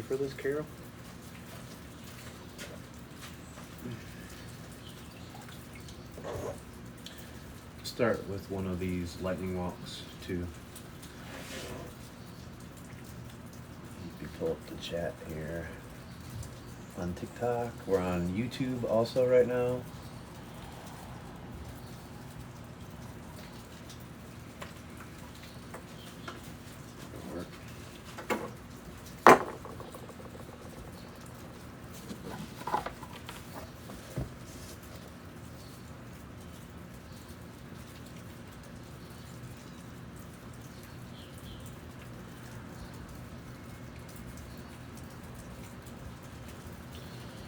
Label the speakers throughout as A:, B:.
A: for this, Carol? Start with one of these lightning walks too. Let me pull up the chat here. On TikTok, we're on YouTube also right now.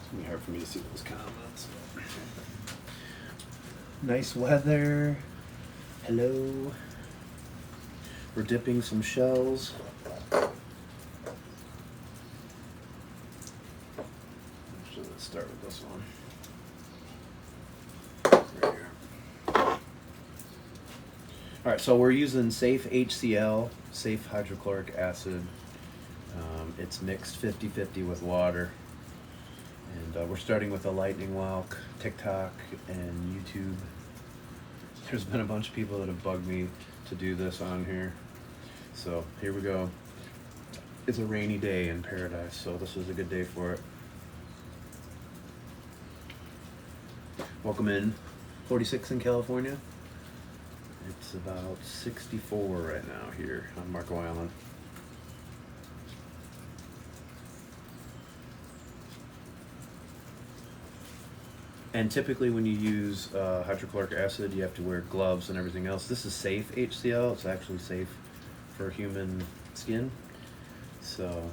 A: It's gonna be hard for me to see those comments. Nice weather. Hello. We're dipping some shells. So let's start with this one. Right here. All right, so we're using Safe-HCL, safe hydrochloric acid. It's mixed 50-50 with water. And we're starting with a lightning walk, TikTok, and YouTube. There's been a bunch of people that have bugged me to do this on here. So here we go. It's a rainy day in paradise, so this is a good day for it. Welcome in. 46 in California. It's about 64 right now here on Marco Island. And typically when you use hydrochloric acid, you have to wear gloves and everything else. This is Safe-HCL. It's actually safe for human skin. So,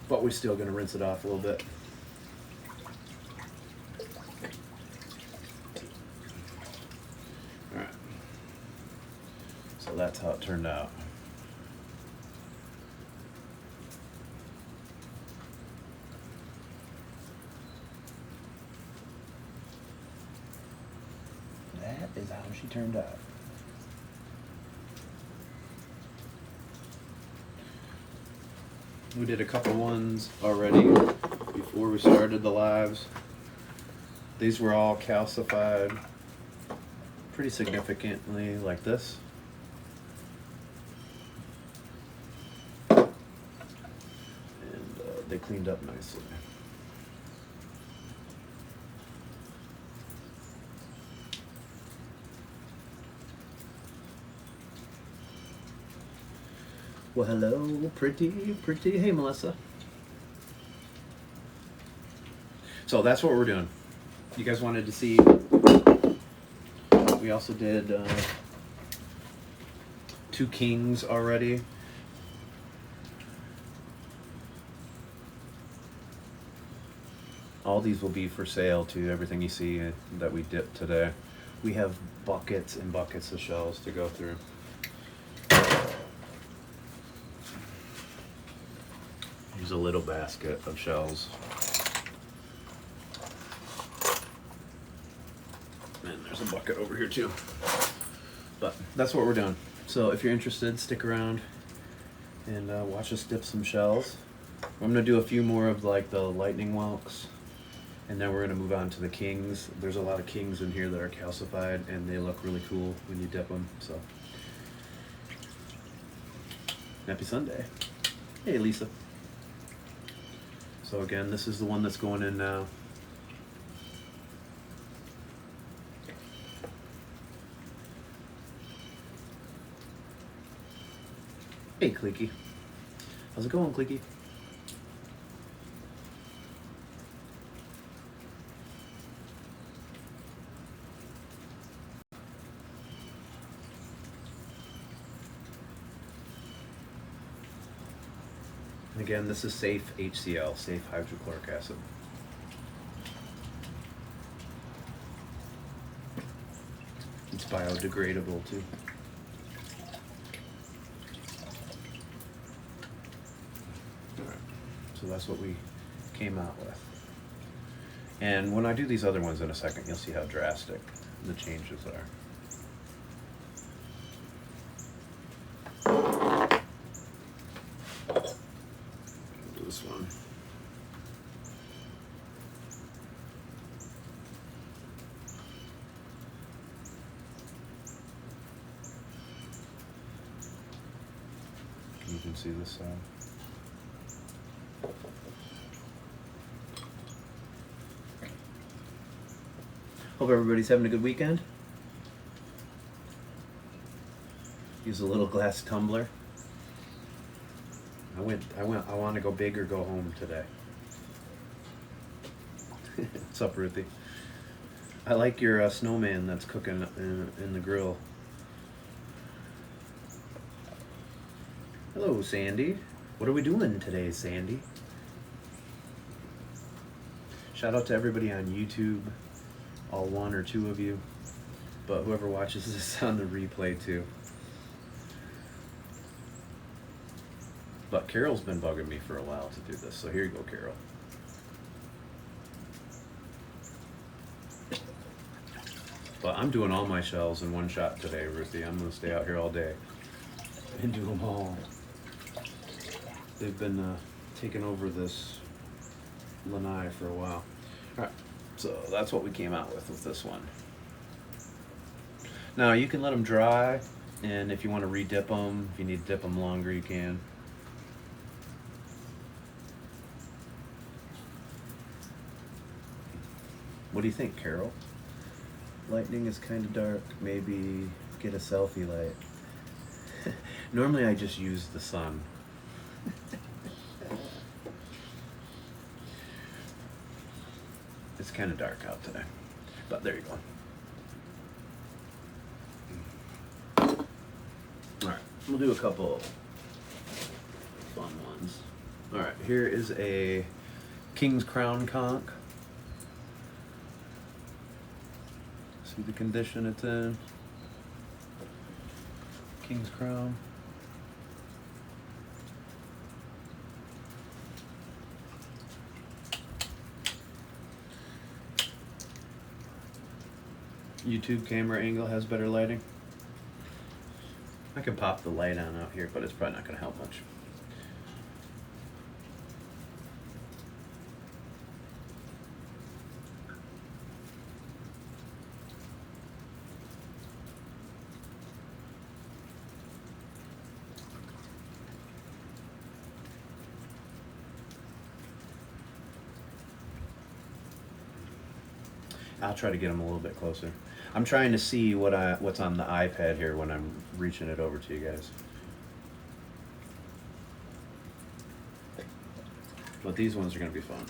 A: but we're still gonna rinse it off a little bit. All right. So that's how it turned out. That is how she turned out. We did a couple ones already before we started the lives. These were all calcified pretty significantly like this. And they cleaned up nicely. Well, hello, pretty. Hey, Melissa. So that's what we're doing. You guys wanted to see. We also did 2 kings already. All these will be for sale too. Everything you see that we dipped today. We have buckets and buckets of shells to go through. Here's a little basket of shells. And there's a bucket over here too. But that's what we're doing. So if you're interested, stick around and watch us dip some shells. I'm gonna do a few more of like the lightning walks, and then we're gonna move on to the kings. There's a lot of kings in here that are calcified and they look really cool when you dip them. So happy Sunday. Hey, Lisa. So again, this is the one that's going in now. Hey, Clicky. How's it going, Clicky? Again, this is Safe-HCL, safe hydrochloric acid. It's biodegradable too. Alright, so that's what we came out with. And when I do these other ones in a second, you'll see how drastic the changes are. can see this side. Hope everybody's having a good weekend. Use a little glass tumbler. I want to go big or go home today. What's up, Ruthie? I like your snowman that's cooking in the grill. Hello, Sandy. What are we doing today, Sandy? Shout out to everybody on YouTube, all one or two of you, but whoever watches this on the replay too. But Carol's been bugging me for a while to do this, so here you go, Carol. But I'm doing all my shells in one shot today, Ruthie. I'm going to stay out here all day and do them all. They've been taking over this lanai for a while. All right, so that's what we came out with this one. Now you can let them dry, and if you want to re-dip them, if you need to dip them longer, you can. What do you think, Carol? Lightning is kind of dark. Maybe get a selfie light. Normally I just use the sun. It's kind of dark out today, but there you go. All right, we'll do a couple fun ones. All right, here is a King's Crown conch. See the condition it's in. King's Crown. YouTube camera angle has better lighting. I can pop the light on out here, but it's probably not going to help much. I'll try to get them a little bit closer. I'm trying to see what's on the iPad here when I'm reaching it over to you guys. But these ones are going to be fun.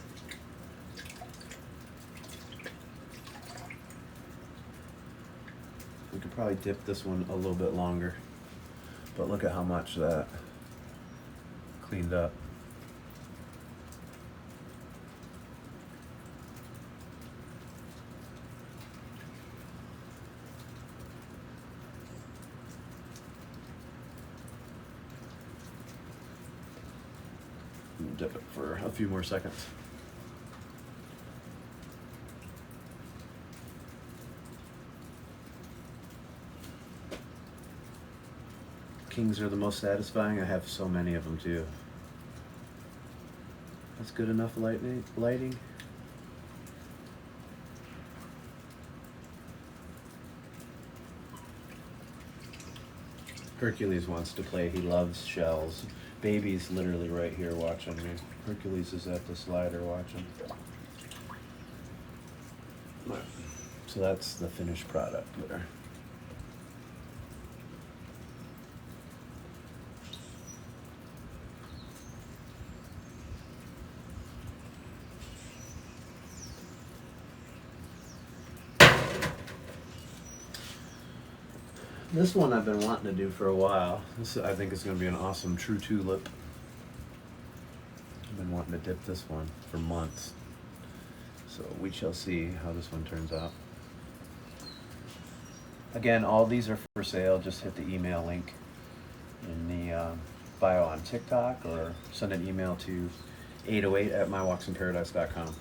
A: We could probably dip this one a little bit longer, but look at how much that cleaned up. Dip it for a few more seconds. Kings are the most satisfying. I have so many of them too. That's good enough lighting. Hercules wants to play. He loves shells. Baby's literally right here watching me. Hercules is at the slider watching. Right. So that's the finished product there. This one I've been wanting to do for a while. This I think is going to be an awesome true tulip. I've been wanting to dip this one for months. So we shall see how this one turns out. Again, all these are for sale. Just hit the email link in the bio on TikTok or send an email to 808@mywalksinparadise.com.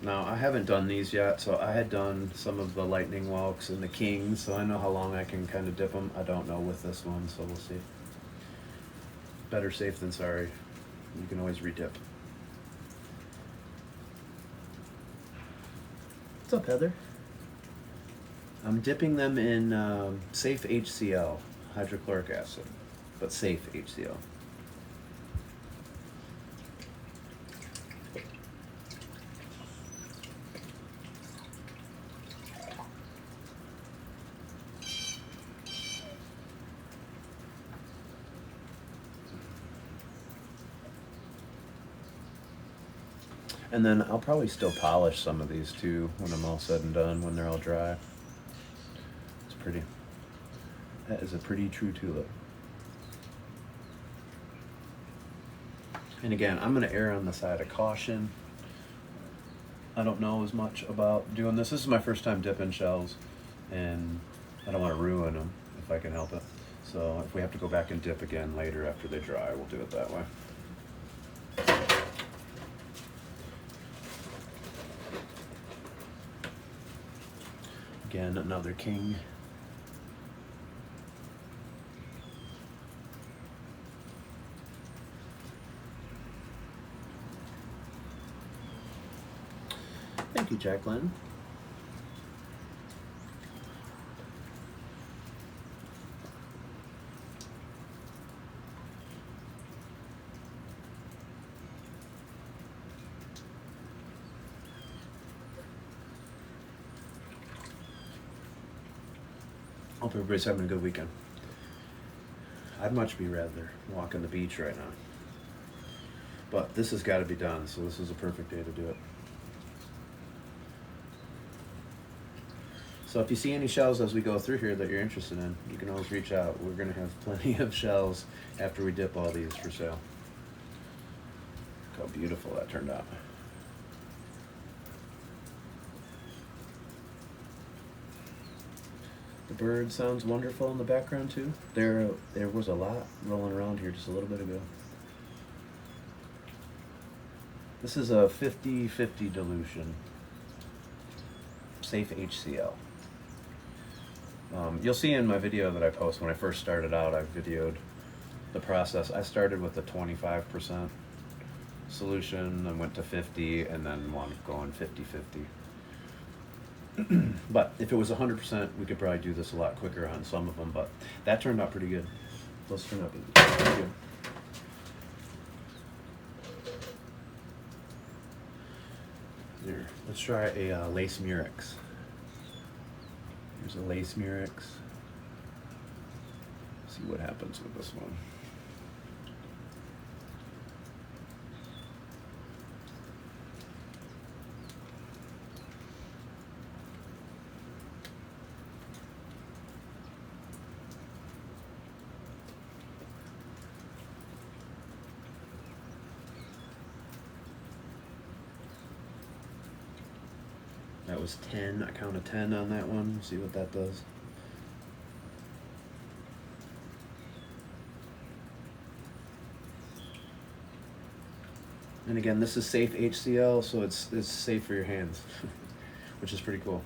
A: Now, I haven't done these yet, so I had done some of the lightning walks and the kings, so I know how long I can kind of dip them. I don't know with this one, so we'll see. Better safe than sorry. You can always re-dip. What's up, Heather? I'm dipping them in Safe-HCL, hydrochloric acid, but Safe-HCL. And then I'll probably still polish some of these too when I'm all said and done, when they're all dry. It's pretty. That is a pretty true tulip. And again, I'm going to err on the side of caution. I don't know as much about doing this. This is my first time dipping shells, and I don't want to ruin them if I can help it. So if we have to go back and dip again later after they dry, we'll do it that way. Again, another king. Thank you, Jacqueline. Hope everybody's having a good weekend. I'd much be rather walking the beach right now. But this has got to be done, so this is a perfect day to do it. So if you see any shells as we go through here that you're interested in, you can always reach out. We're going to have plenty of shells after we dip all these for sale. Look how beautiful that turned out. The bird sounds wonderful in the background too. There was a lot rolling around here just a little bit ago. This is a 50-50 dilution. Safe-HCL. You'll see in my video that I post when I first started out, I videoed the process. I started with a 25% solution and went to 50 and then wound up going 50-50. But if it was 100%, we could probably do this a lot quicker on some of them, but that turned out pretty good. Those turned out pretty good. Here, let's try a lace murex. Here's a lace murex. See what happens with this one. That was 10. I counted 10 on that one. See what that does. And again, this is Safe-HCL, so it's safe for your hands, which is pretty cool.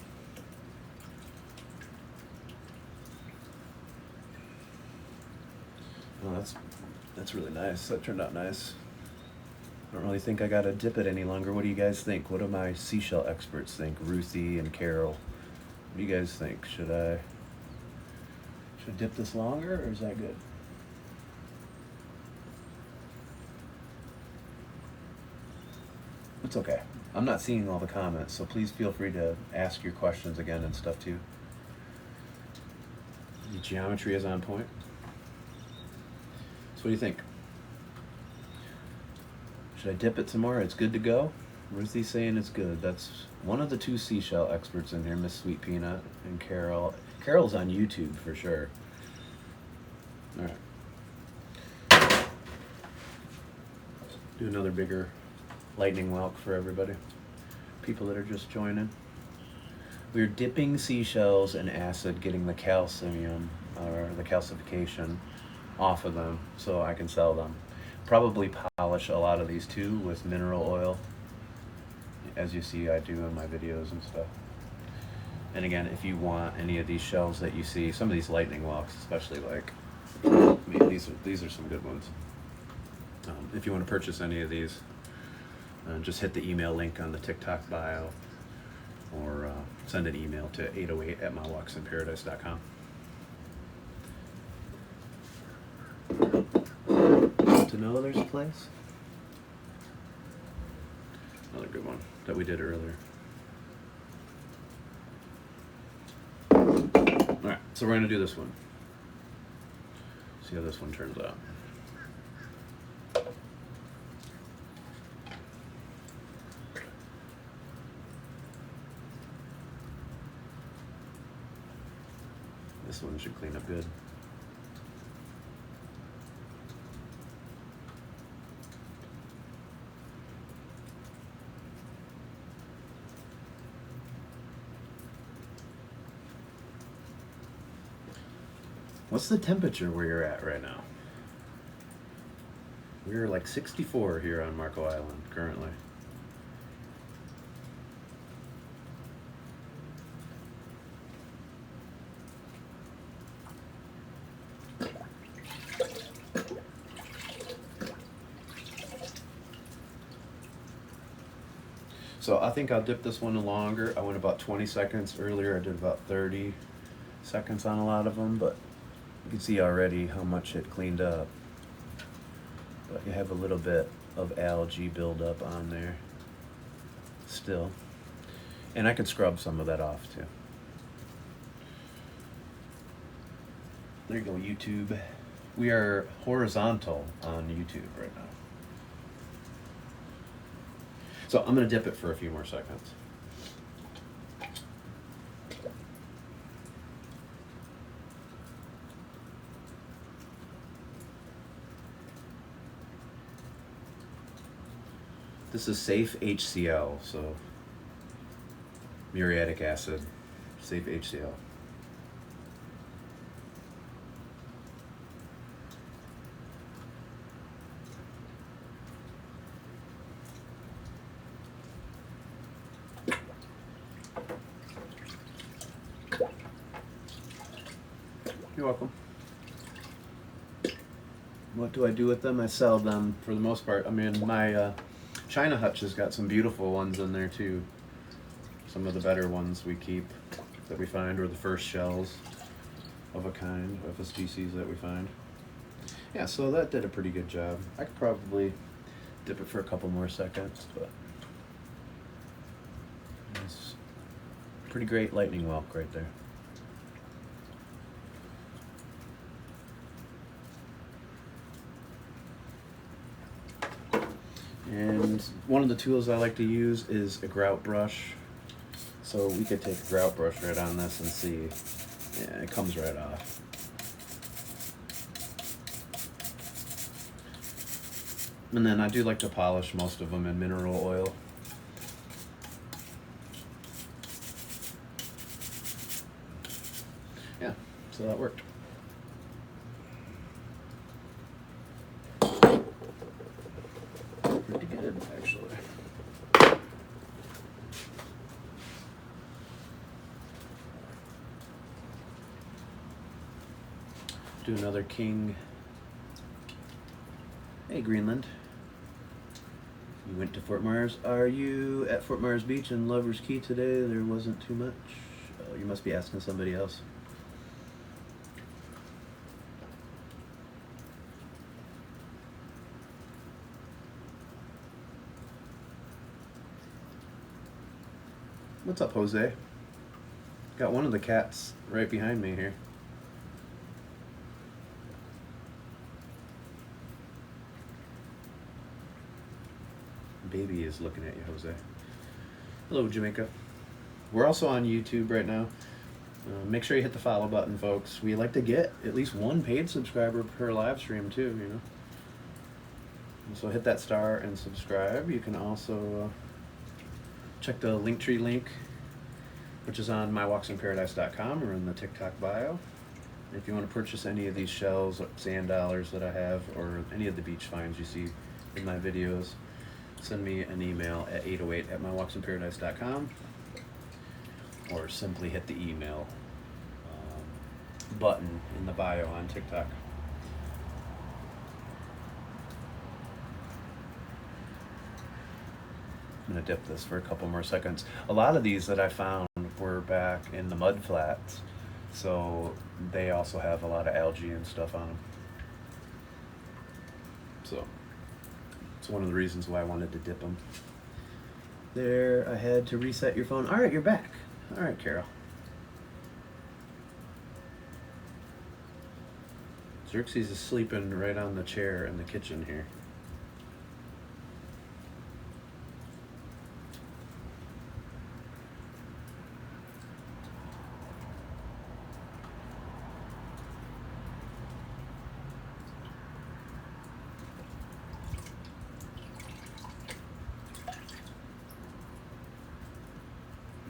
A: Oh, that's really nice. That turned out nice. I don't really think I gotta dip it any longer. What do you guys think? What do my seashell experts think? Ruthie and Carol. What do you guys think? Should I dip this longer, or is that good? It's okay. I'm not seeing all the comments, so please feel free to ask your questions again and stuff too. The geometry is on point. So what do you think? Should I dip it some more? It's good to go. Ruthie's saying it's good. That's one of the two seashell experts in here, Miss Sweet Peanut and Carol. Carol's on YouTube for sure. All right. Do another bigger lightning whelk for everybody. People that are just joining. We're dipping seashells in acid, getting the calcium or the calcification off of them so I can sell them. Probably polish a lot of these too with mineral oil, as you see I do in my videos and stuff. And again, if you want any of these shells that you see, some of these lightning whelks, especially, like, I mean, these are some good ones. If you want to purchase any of these, just hit the email link on the TikTok bio, or send an email to 808@mywalksinparadise.com. To know there's a place. Another good one that we did earlier. Alright, so we're going to do this one. See how this one turns out. This one should clean up good. What's the temperature where you're at right now? We're like 64 here on Marco Island currently. So I think I'll dip this one longer. I went about 20 seconds earlier. I did about 30 seconds on a lot of them, but you can see already how much it cleaned up. But you have a little bit of algae buildup on there still. And I can scrub some of that off too. There you go, YouTube. We are horizontal on YouTube right now. So I'm going to dip it for a few more seconds. This is Safe-HCL, so muriatic acid, Safe-HCL. You're welcome. What do I do with them? I sell them for the most part. I mean, my China hutch has got some beautiful ones in there too. Some of the better ones we keep that we find are the first shells of a kind, of a species that we find. Yeah, so that did a pretty good job. I could probably dip it for a couple more seconds, but it's pretty great lightning whelk right there. And one of the tools I like to use is a grout brush. So we could take a grout brush right on this and see, yeah, it comes right off. And then I do like to polish most of them in mineral oil. Yeah, so that worked. Pretty good, actually. Do another king. Hey, Greenland. You went to Fort Myers. Are you at Fort Myers Beach and Lover's Key today? There wasn't too much. Oh, you must be asking somebody else. What's up, Jose? Got one of the cats right behind me here. Baby is looking at you, Jose. Hello, Jamaica. We're also on YouTube right now. Make sure you hit the follow button, folks. We like to get at least one paid subscriber per live stream too, you know. So hit that star and subscribe. You can also check the linktree link, which is on mywalksinparadise.com or in the TikTok bio. If you want to purchase any of these shells, sand dollars that I have, or any of the beach finds you see in my videos, send me an email at 808@mywalksinparadise.com, or simply hit the email button in the bio on TikTok. I'm gonna dip this for a couple more seconds. A lot of these that I found were back in the mud flats, so they also have a lot of algae and stuff on them. So it's one of the reasons why I wanted to dip them. There, I had to reset your phone. All right, you're back. All right, Carol. Xerxes is sleeping right on the chair in the kitchen here.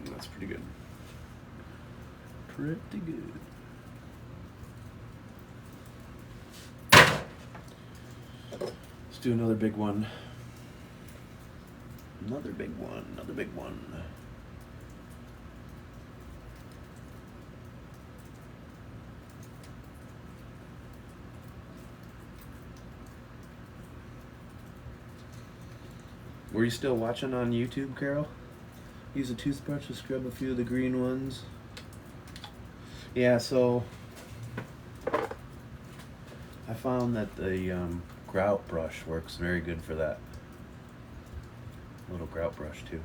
A: That's pretty good. Pretty good. Let's do another big one. Another big one. Another big one. Were you still watching on YouTube, Carol? Use a toothbrush to scrub a few of the green ones. Yeah, so I found that the grout brush works very good for that. Little grout brush too.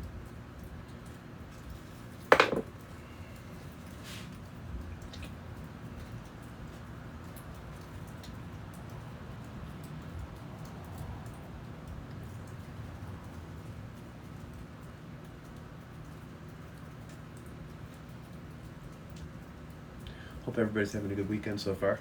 A: Hope everybody's having a good weekend so far.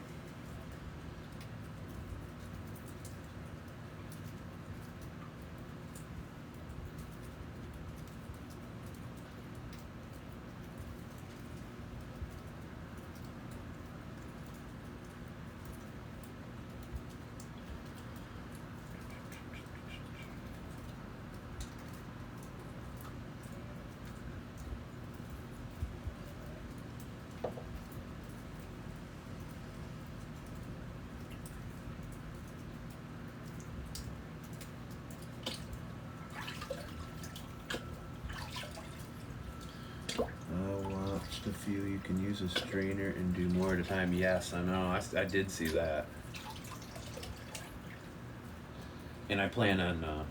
A: A few you can use a strainer and do more at a time. Yes, I know. I did see that, and I plan on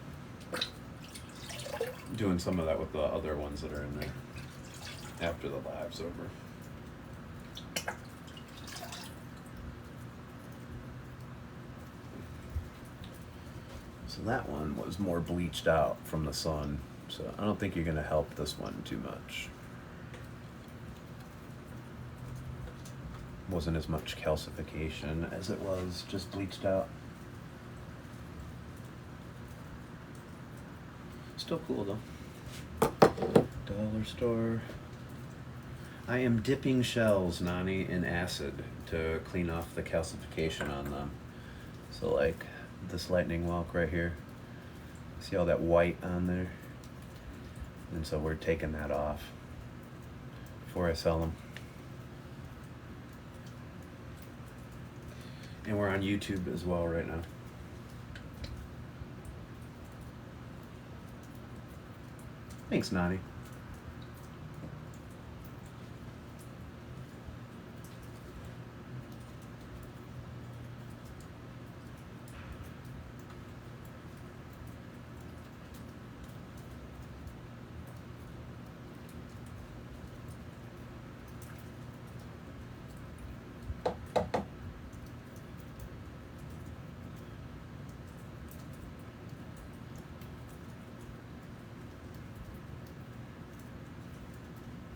A: doing some of that with the other ones that are in there after the live's over. So that one was more bleached out from the sun, so I don't think you're going to help this one too much. Wasn't as much calcification as it was just bleached out. Still cool though. Dollar store. I am dipping shells, Nani, in acid to clean off the calcification on them. So like this lightning walk right here. See all that white on there? And so we're taking that off before I sell them. And we're on YouTube as well right now. Thanks, Nani.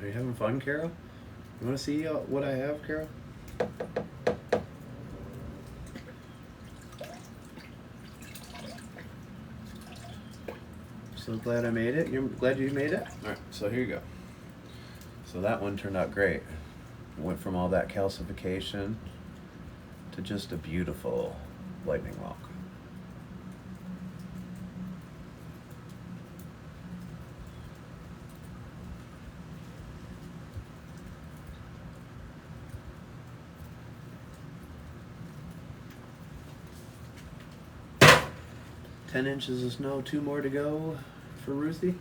A: Are you having fun, Carol? You want to see what I have, Carol? So glad I made it. You're glad you made it? All right, so here you go. So that one turned out great. Went from all that calcification to just a beautiful lightning walk. "10 inches of snow, 2 more to go for Ruthie."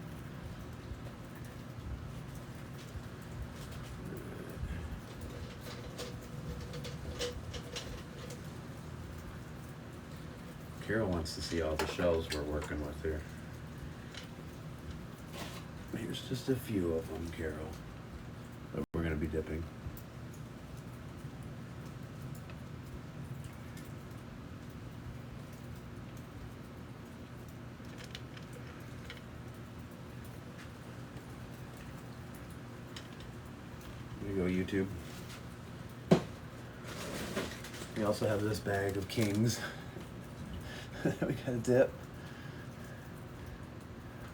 A: Carol wants to see all the shells we're working with here. Here's just a few of them, Carol, that we're going to be dipping. There you go, YouTube. We also have this bag of kings. We got a dip.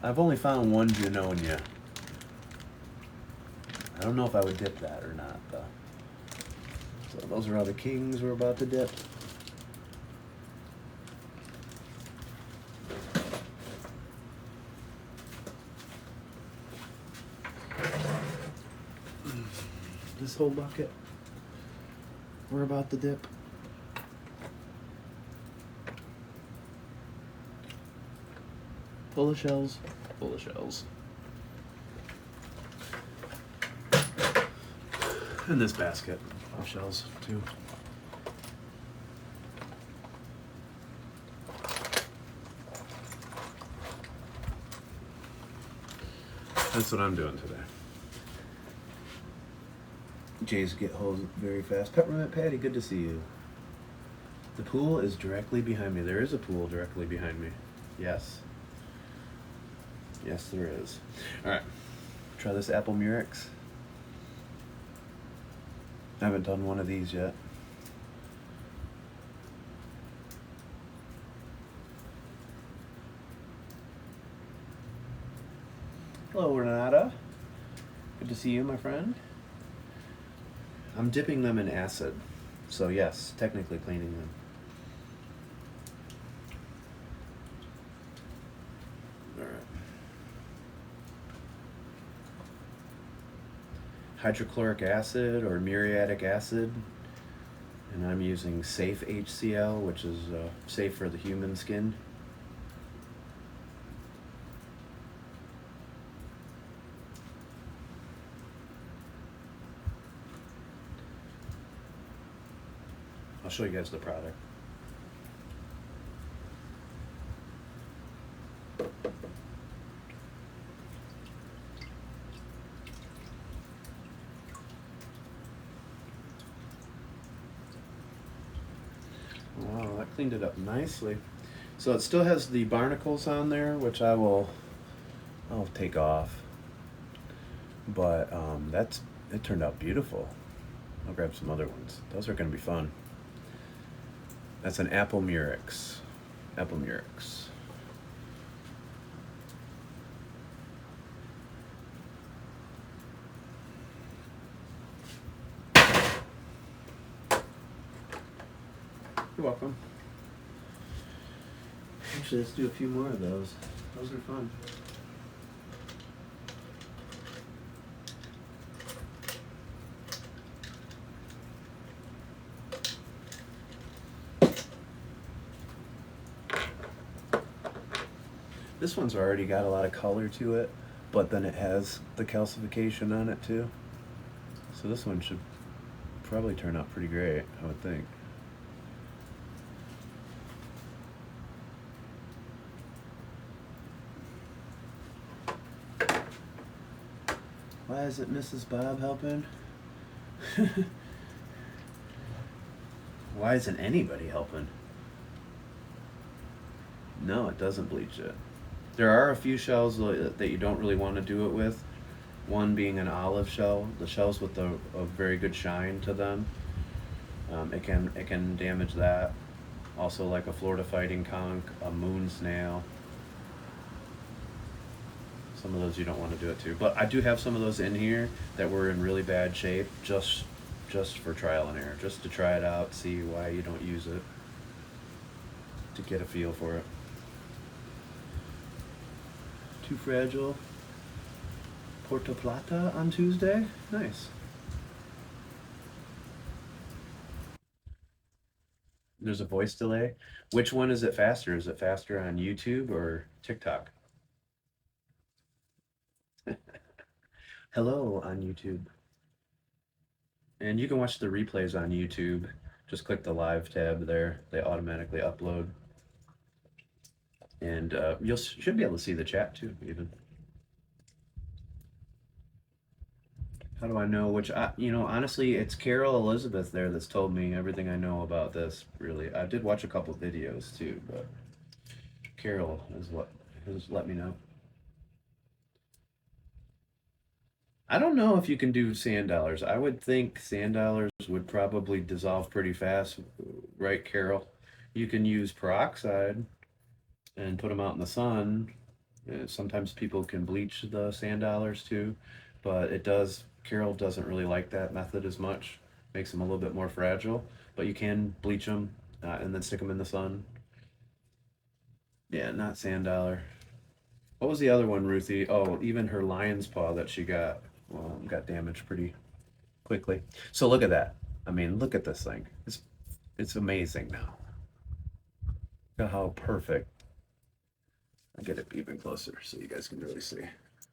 A: I've only found one Junonia. I don't know if I would dip that or not, though. So those are all the kings we're about to dip. This whole bucket we're about to dip. Full of shells, full of shells. And this basket of shells too. That's what I'm doing today. Jay's get holes very fast. Peppermint Patty, good to see you. The pool is directly behind me. There is a pool directly behind me. Yes. Yes, there is. All right, try this apple murex. I haven't done one of these yet. Hello, Renata. Good to see you, my friend. I'm dipping them in acid, so yes, technically cleaning them. Hydrochloric acid or muriatic acid, and I'm using Safe-HCL, which is safe for the human skin. I'll show you guys the product. Wow, that cleaned it up nicely. So it still has the barnacles on there, which I'll take off. But it turned out beautiful. I'll grab some other ones. Those are going to be fun. That's an apple murex. Apple murex. You're welcome. Actually, let's do a few more of those. Those are fun. This one's already got a lot of color to it, but then it has the calcification on it too. So this one should probably turn out pretty great, I would think. Why isn't Mrs. Bob helping? Why isn't anybody helping? No, it doesn't bleach it. There are a few shells that you don't really want to do it with. One being an olive shell. The shells with a very good shine to them. It can damage that. Also, like a Florida fighting conch, a moon snail. Some of those you don't want to do it to. But I do have some of those in here that were in really bad shape, just for trial and error, just to try it out, see why you don't use it, to get a feel for it. Too fragile. Puerto Plata on Tuesday? Nice. There's a voice delay. Which one is it faster? Is it faster on YouTube or TikTok? Hello on YouTube. And you can watch the replays on YouTube. Just click the live tab there. They automatically upload. And you should be able to see the chat too, even. How do I know which? You know, honestly, it's Carol Elizabeth there that's told me everything I know about this. Really, I did watch a couple videos too, but Carol is what has let me know. I don't know if you can do sand dollars. I would think sand dollars would probably dissolve pretty fast, right, Carol? You can use peroxide and put them out in the sun. Sometimes people can bleach the sand dollars too, but it does. Carol doesn't really like that method as much. Makes them a little bit more fragile, but you can bleach them and then stick them in the sun. Yeah, not sand dollar. What was the other one, Ruthie? Oh, even her lion's paw that she got, well, got damaged pretty quickly. So look at that. I mean, look at this thing. It's amazing now. Look at how perfect. I'll get it even closer so you guys can really see.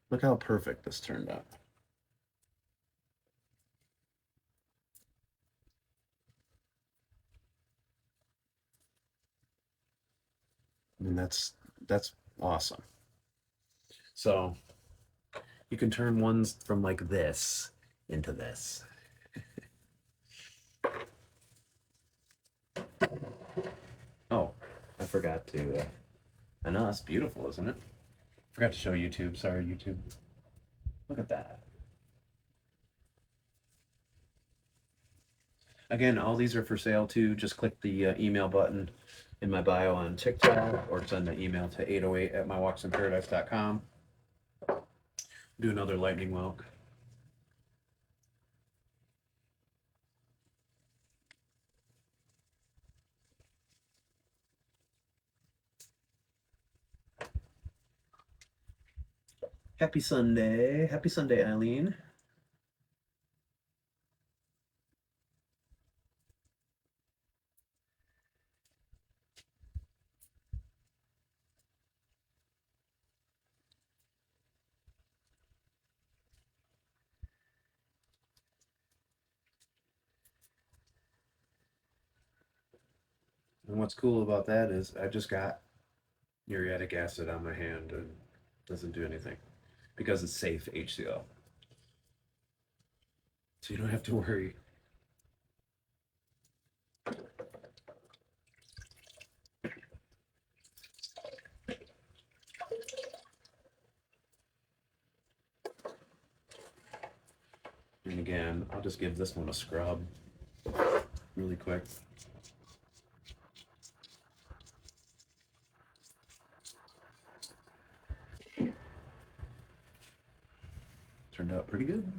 A: Look how perfect this turned out. I mean, that's awesome. So you can turn ones from like this into this. Oh, I forgot to. I know that's beautiful, isn't it? Forgot to show YouTube. Sorry, YouTube. Look at that. Again, all these are for sale too. Just click the email button in my bio on TikTok or send an email to 808 at mywalksinparadise.com. Do another lightning walk. Happy Sunday. Happy Sunday, Eileen. And what's cool about that is I just got uriatic acid on my hand and it doesn't do anything because it's safe HCl. So you don't have to worry. And again, I'll just give this one a scrub really quick. Turned out pretty good.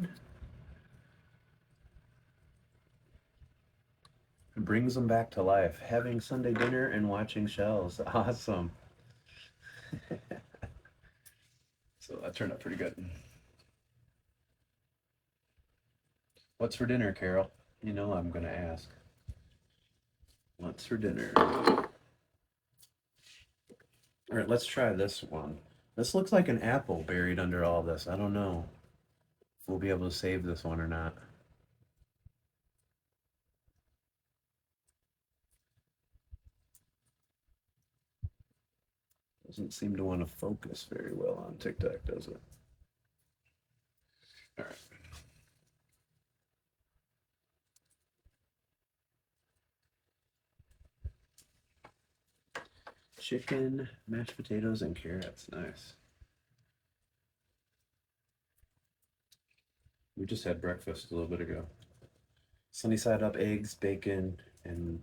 A: It brings them back to life. Having Sunday dinner and watching shells. Awesome. So that turned out pretty good. What's for dinner, Carol? You know I'm going to ask. What's for dinner? All right, let's try this one. This looks like an apple buried under all this. I don't know if we'll be able to save this one or not. Doesn't seem to want to focus very well on TikTok, does it? All right. Chicken, mashed potatoes, and carrots. Nice. We just had breakfast a little bit ago. Sunny side up eggs, bacon, and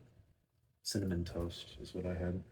A: cinnamon toast is what I had.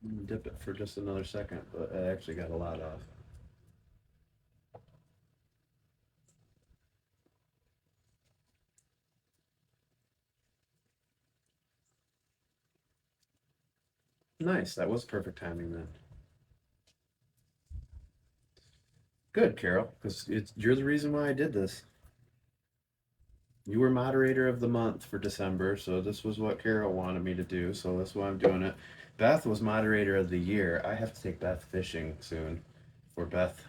A: I'm gonna dip it for just another second, but I actually got a lot off. Nice, that was perfect timing then. Good, Carol, because you're the reason why I did this. You were moderator of the month for December, so this was what Carol wanted me to do, so that's why I'm doing it. Beth was moderator of the year. I have to take Beth fishing soon before Beth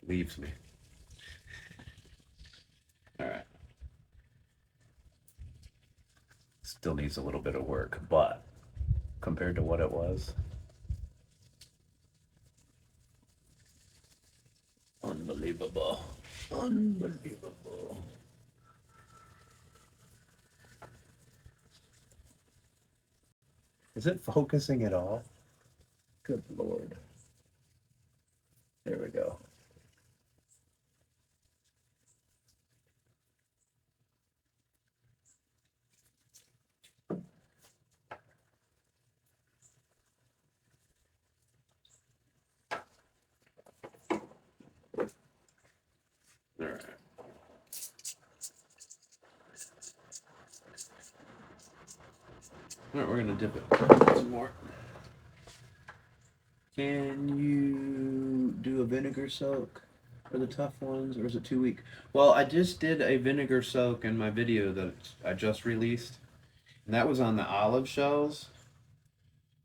A: leaves me. All right. Still needs a little bit of work, but compared to what it was, unbelievable. Unbelievable. Is it focusing at all? Good Lord. There we go. All right. All right, we're gonna dip it some more. Can you do a vinegar soak for the tough ones, or is it too weak? Well, I just did a vinegar soak in my video that I just released, and that was on the olive shells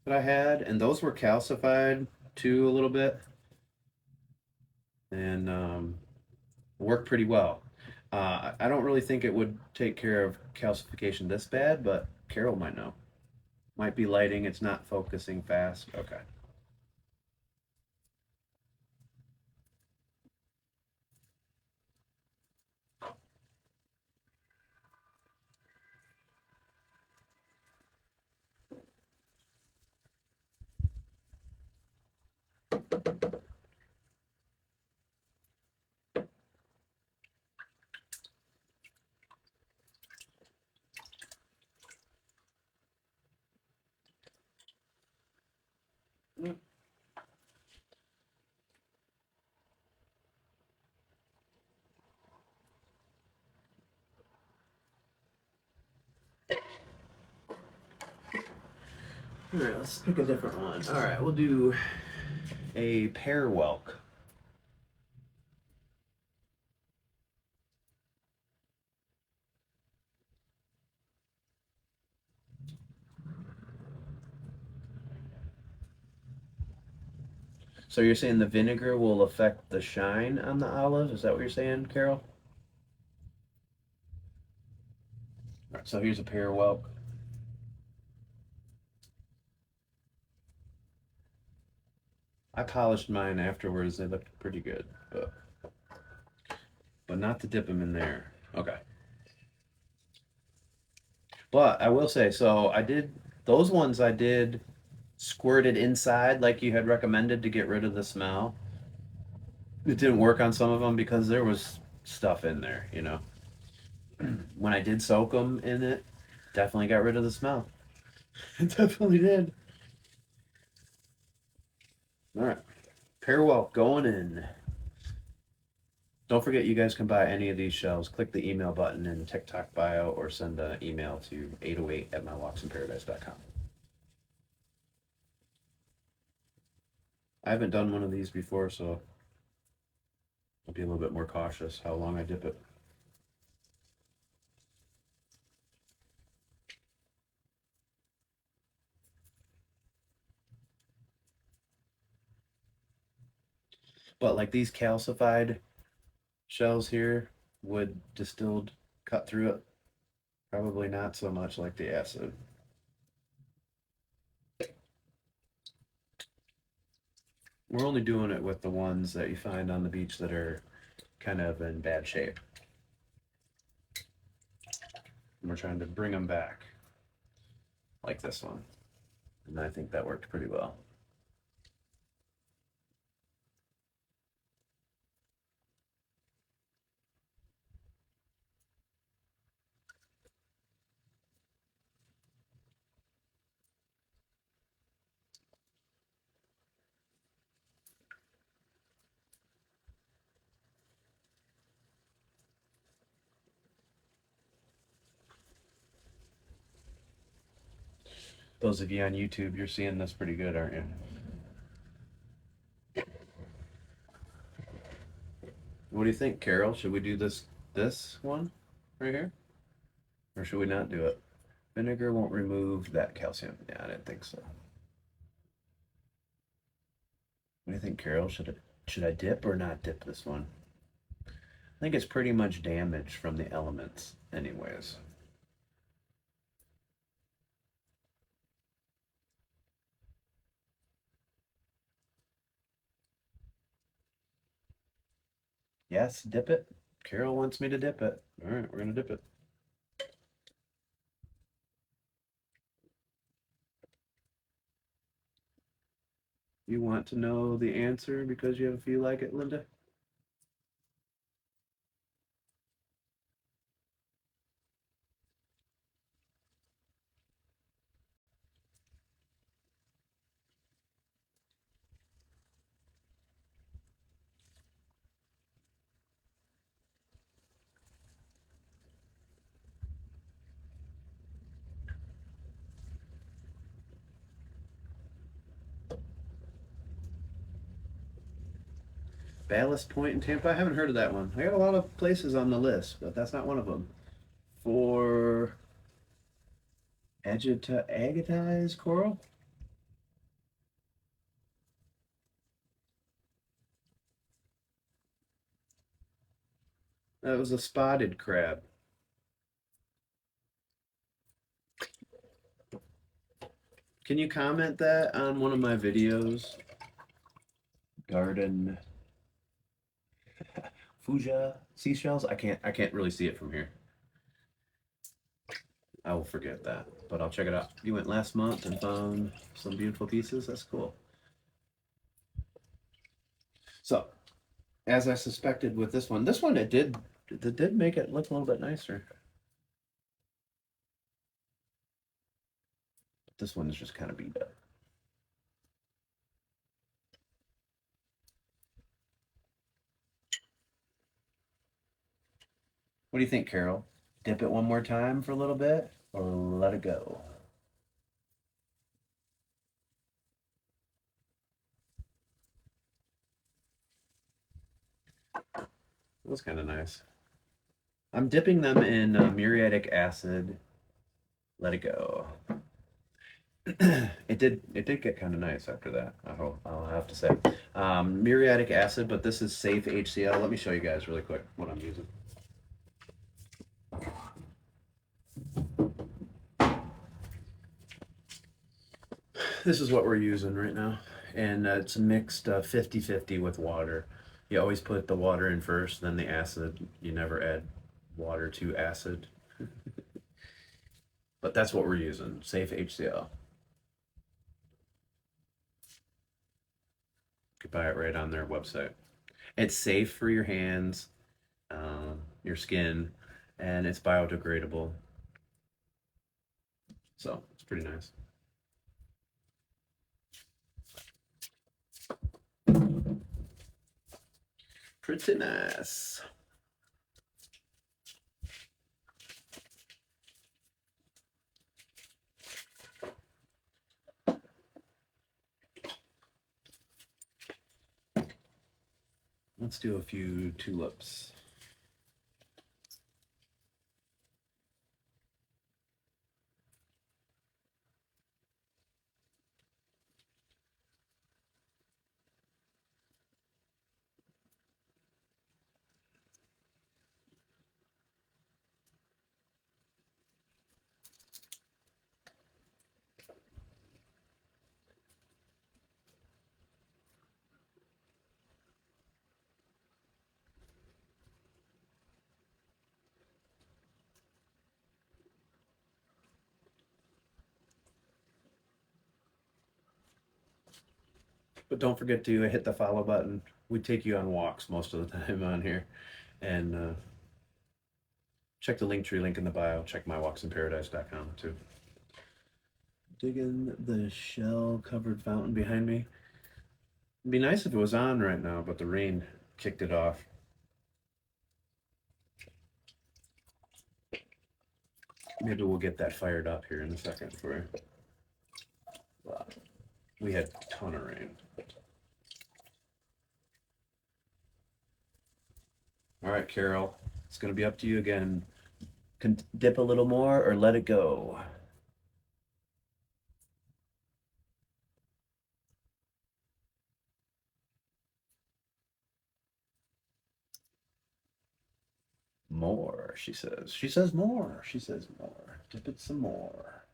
A: that I had, and those were calcified too a little bit, and worked pretty well. I don't really think it would take care of calcification this bad, but Carol might know. Might be lighting, it's not focusing fast. Okay. All right, let's pick a different one. All right, we'll do a pear whelk. So you're saying the vinegar will affect the shine on the olive? Is that what you're saying, Carol? All right, so here's a pear whelk. I polished mine afterwards. They looked pretty good, but not to dip them in there. Okay. But I will say, so I did those ones I did squirted inside like you had recommended to get rid of the smell. It didn't work on some of them because there was stuff in there, you know. When I did soak them in it, definitely got rid of the smell. It definitely did. All right. Pear whelk going in. Don't forget, you guys can buy any of these shells. Click the email button in TikTok bio or send an email to 808@mywalksinparadise.com. I haven't done one of these before, so I'll be a little bit more cautious how long I dip it. But like these calcified shells here, would distilled cut through it? Probably not so much like the acid. We're only doing it with the ones that you find on the beach that are kind of in bad shape. And we're trying to bring them back, like this one. And I think that worked pretty well. Those of you on YouTube, you're seeing this pretty good, aren't you? do you think, Carol? Should we do this one right here? Or should we not do it? Vinegar won't remove that calcium. Yeah, I didn't think so. What do you think, Carol? Should I dip or not dip this one? I think it's pretty much damaged from the elements anyways. Yes, dip it. Carol wants me to dip it. All right, we're gonna dip it. You want to know the answer because you feel like it, Linda? Ballast Point in Tampa. I haven't heard of that one. I got a lot of places on the list, but that's not one of them. For agatized coral? That was a spotted crab. Can you comment that on one of my videos? Garden Fuja seashells? I can't really see it from here. I will forget that, but I'll check it out. You went last month and found some beautiful pieces. That's cool. So, as I suspected with this one it did make it look a little bit nicer. But this one is just kind of beat up. What do you think, Carol? Dip it one more time for a little bit or let it go? That was kind of nice. I'm dipping them in muriatic acid. Let it go. It did get kind of nice after that. I'll have to say. Muriatic acid, but this is Safe-HCL. Let me show you guys really quick what I'm using. This is what we're using right now, and it's mixed 50-50 with water. You always put the water in first, then the acid. You never add water to acid. But that's what we're using, Safe-HCL. You can buy it right on their website. It's safe for your hands, your skin, and it's biodegradable. So it's pretty nice. Pretty nice. Let's do a few tulips. But don't forget to hit the follow button. We take you on walks most of the time on here. And check the Linktree link in the bio. Check mywalksinparadise.com too. Digging the shell covered fountain behind me. It'd be nice if it was on right now, but the rain kicked it off. Maybe we'll get that fired up here in a second for you. Wow. We had a ton of rain. All right, Carol, it's gonna be up to you again. Can dip a little more or let it go. More, she says. She says more. She says more. Dip it some more.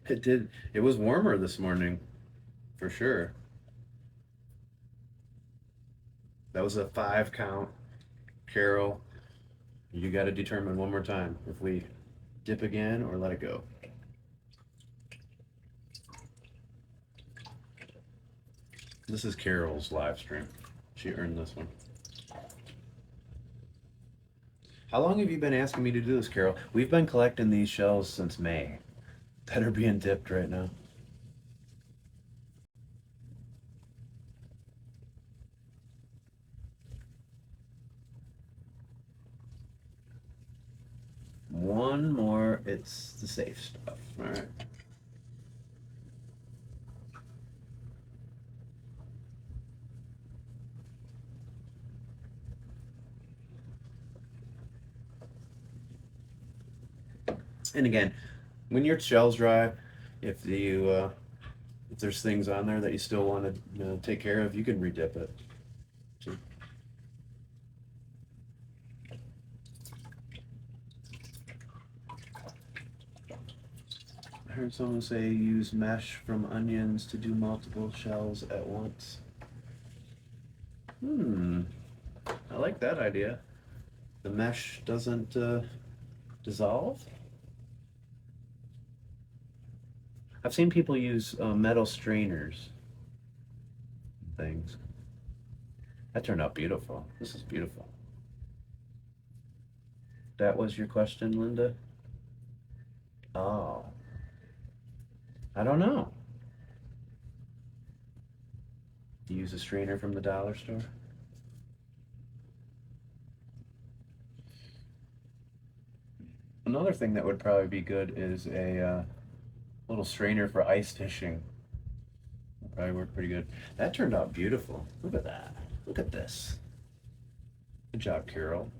A: It did. It was warmer this morning, for sure. That was a 5 count. Carol, you got to determine one more time if we dip again or let it go. This is Carol's live stream. She earned this one. How long have you been asking me to do this, Carol? We've been collecting these shells since May that are being dipped right now. One more, it's the safe stuff. All right. And again, when your shell's dry, if if there's things on there that you still want to take care of, you can redip it. So, I heard someone say use mesh from onions to do multiple shells at once. I like that idea. The mesh doesn't dissolve. I've seen people use metal strainers things. That turned out beautiful. This is beautiful. That was your question, Linda? Oh, I don't know. Do you use a strainer from the dollar store? Another thing that would probably be good is a little strainer for ice fishing. That probably work pretty good. That turned out beautiful. Look at that. Look at this. Good job, Carol.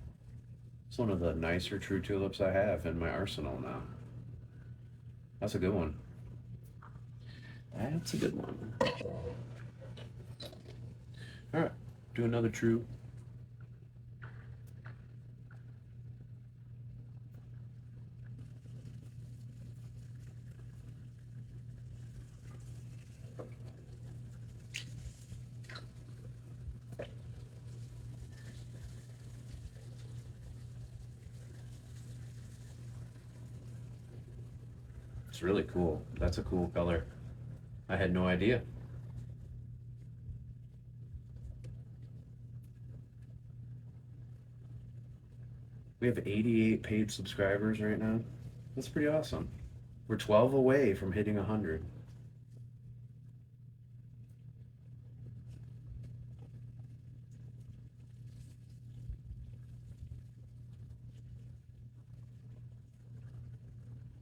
A: It's one of the nicer true tulips I have in my arsenal now. That's a good one. That's a good one. All right, do another true. It's really cool. That's a cool color. I had no idea. We have 88 paid subscribers right now. That's pretty awesome. We're 12 away from hitting 100.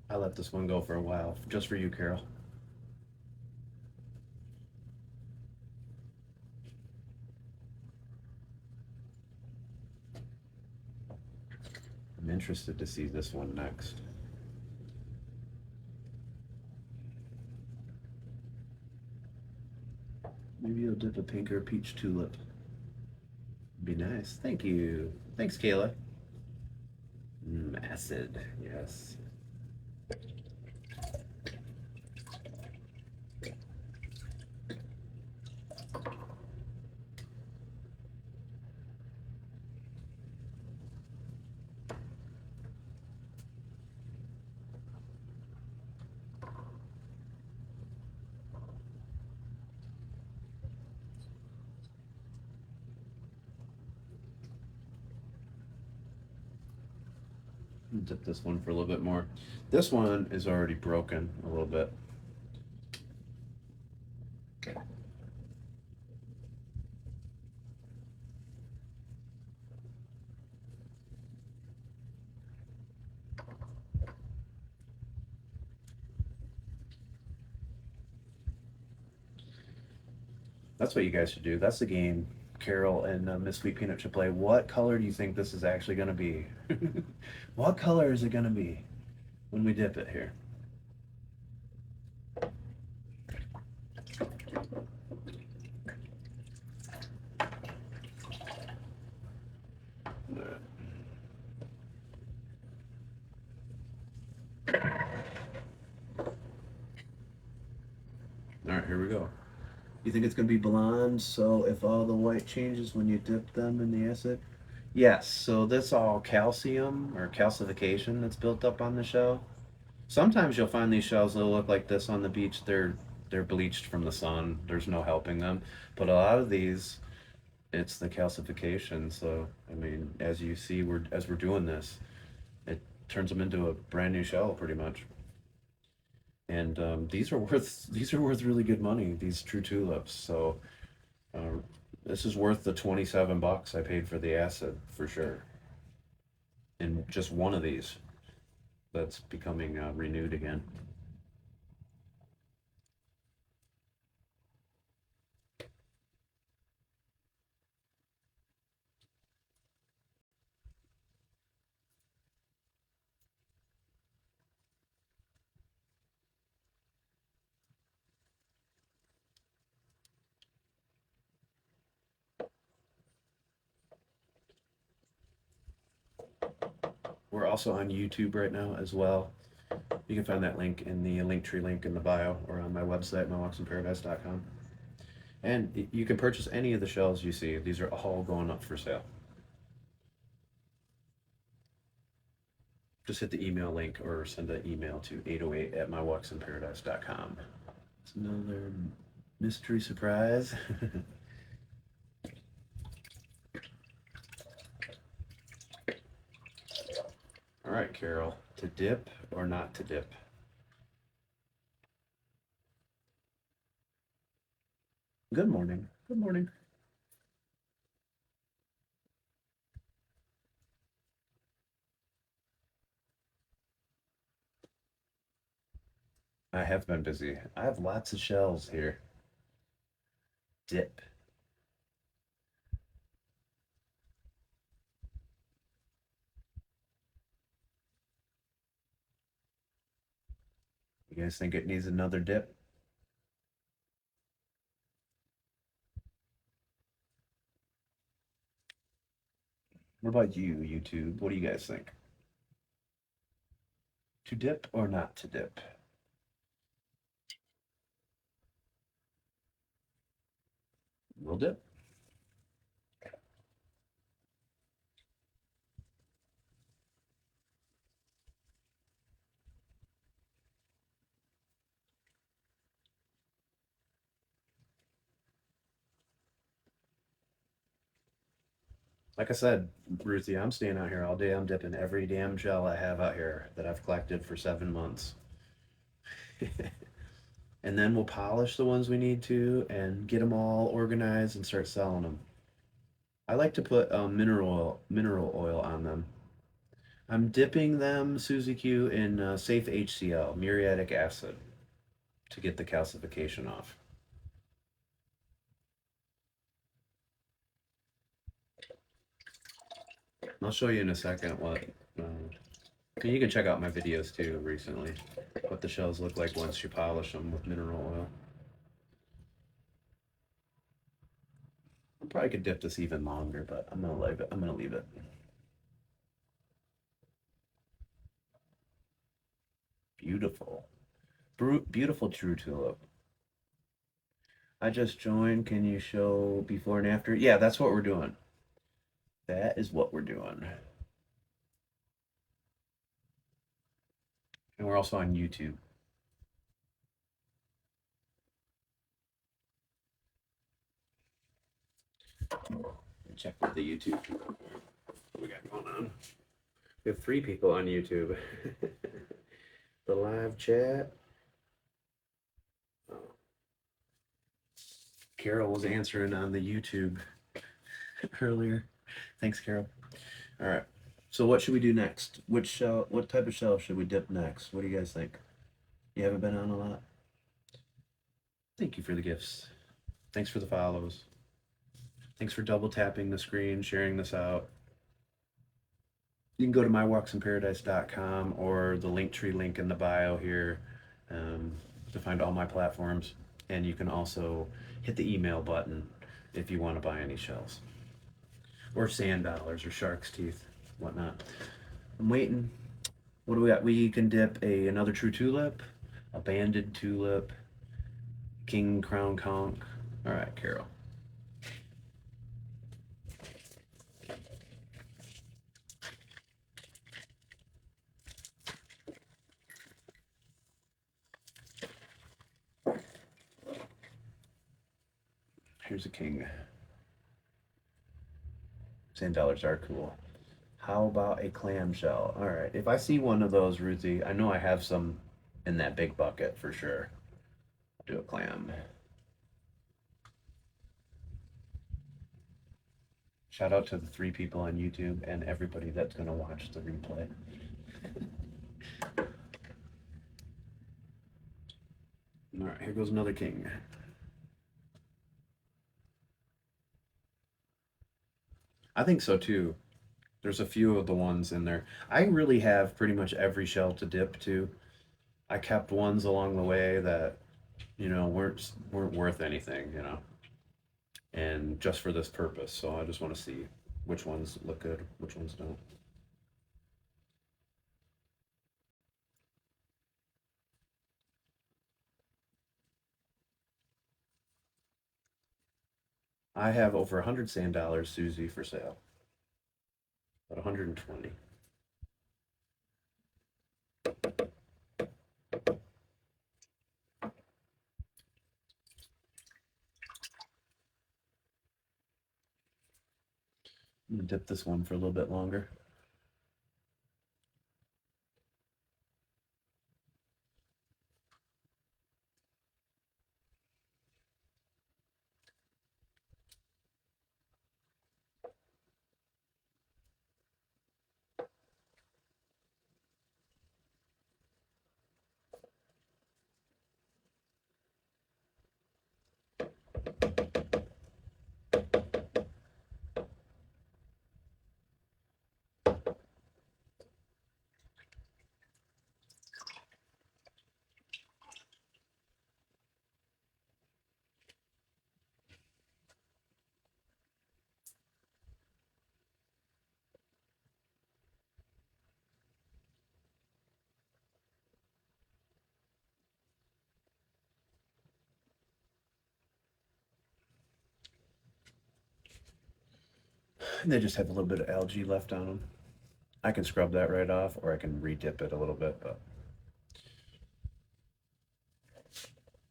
A: I let this one go for a while, just for you, Carol. I'm interested to see this one next. Maybe you'll dip a pink or peach tulip. Be nice. Thank you. Thanks, Kayla. Acid, yes. Dip this one for a little bit more. This one is already broken a little bit. That's what you guys should do. That's the game, Carol and Miss Sweet Peanut should play. What color do you think this is actually going to be? What color is it going to be when we dip it here? All right, here we go. You think it's going to be blonde, so if all the white changes when you dip them in the acid? Yes, so this all calcium or calcification that's built up on the shell. Sometimes you'll find these shells that look like this on the beach. They're bleached from the sun. There's no helping them. But a lot of these, it's the calcification. So I mean, as you see, we're doing this, it turns them into a brand new shell pretty much. And these are worth really good money. These true tulips. So uh, this is worth the $27 I paid for the acid for sure. And just one of these that's becoming renewed again. We're also on YouTube right now as well. You can find that link in the linktree link in the bio or on my website, mywalksinparadise.com. And you can purchase any of the shells you see. These are all going up for sale. Just hit the email link or send an email to 808 at mywalksinparadise.com. It's another mystery surprise. All right, Carol, to dip or not to dip? Good morning. Good morning. I have been busy. I have lots of shells here. Dip. You guys think it needs another dip? What about you, YouTube? What do you guys think? To dip or not to dip? We'll dip. Like I said, Ruthie, I'm staying out here all day. I'm dipping every damn shell I have out here that I've collected for 7 months. And then we'll polish the ones we need to and get them all organized and start selling them. I like to put mineral oil on them. I'm dipping them, Susie Q, in Safe-HCL, muriatic acid, to get the calcification off. I'll show you in a second what. You can check out my videos too recently. What the shells look like once you polish them with mineral oil. I probably could dip this even longer, but I'm gonna leave it. I'm gonna leave it. Beautiful, beautiful true tulip. I just joined. Can you show before and after? Yeah, that's what we're doing. That is what we're doing. And we're also on YouTube. Check with the YouTube. What we got going on? We have 3 people on YouTube. The live chat. Oh. Carol was answering on the YouTube earlier. Thanks, Carol. All right. So what should we do next? Which shell? What type of shell should we dip next? What do you guys think? You haven't been on a lot. Thank you for the gifts. Thanks for the follows. Thanks for double tapping the screen, sharing this out. You can go to mywalksinparadise.com or the linktree link in the bio here um, to find all my platforms. And you can also hit the email button if you want to buy any shells or sand dollars or shark's teeth, whatnot. I'm waiting. What do we got? We can dip another true tulip, a banded tulip, king crown conch. All right, Carol. Here's a king. Sand dollars are cool. How about a clamshell? All right. If I see one of those, Ruthie, I know I have some in that big bucket for sure. I'll do a clam. Shout out to the 3 people on YouTube and everybody that's going to watch the replay. All right, here goes another king. I think so too. There's a few of the ones in there. I really have pretty much every shell to dip to. I kept ones along the way that, weren't worth anything, and just for this purpose. So I just want to see which ones look good, which ones don't. I have over 100 sand dollars, Susie, for sale. About 120. I'm gonna dip this one for a little bit longer. And they just have a little bit of algae left on them. I can scrub that right off, or I can re-dip it a little bit, but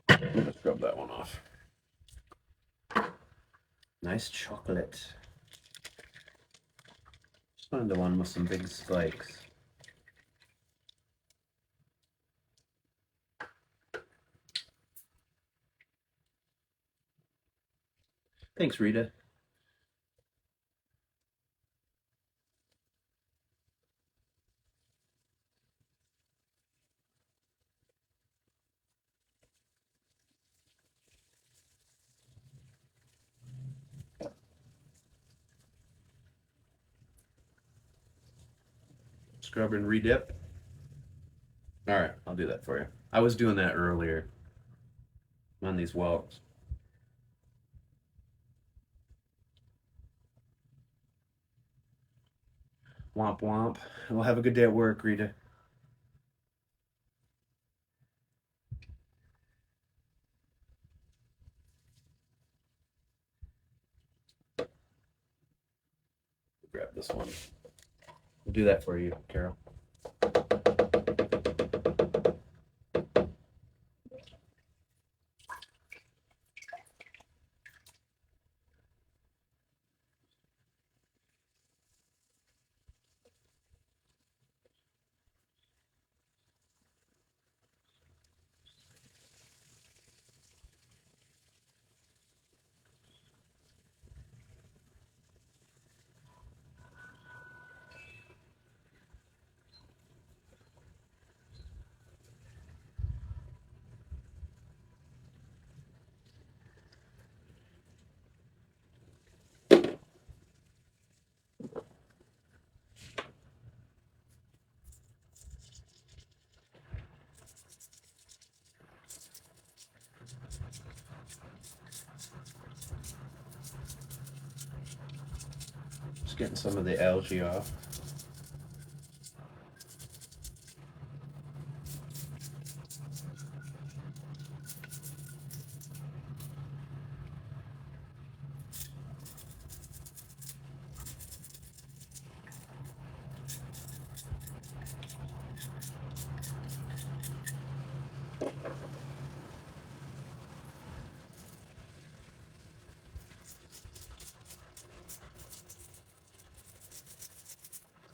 A: I'm gonna scrub that one off. Nice chocolate. Just find the one with some big spikes. Thanks, Rita. Scrub and re-dip. All right, I'll do that for you. I was doing that earlier on these whelks. Womp womp. We'll have a good day at work, Rita. Grab this one. We'll do that for you, Carol. Just getting some of the algae off.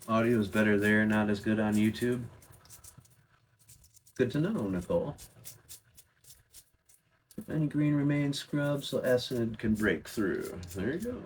A: Audio is better there, not as good on YouTube. Good to know, Nicole. If any green remains, scrub so acid can break through. There you go.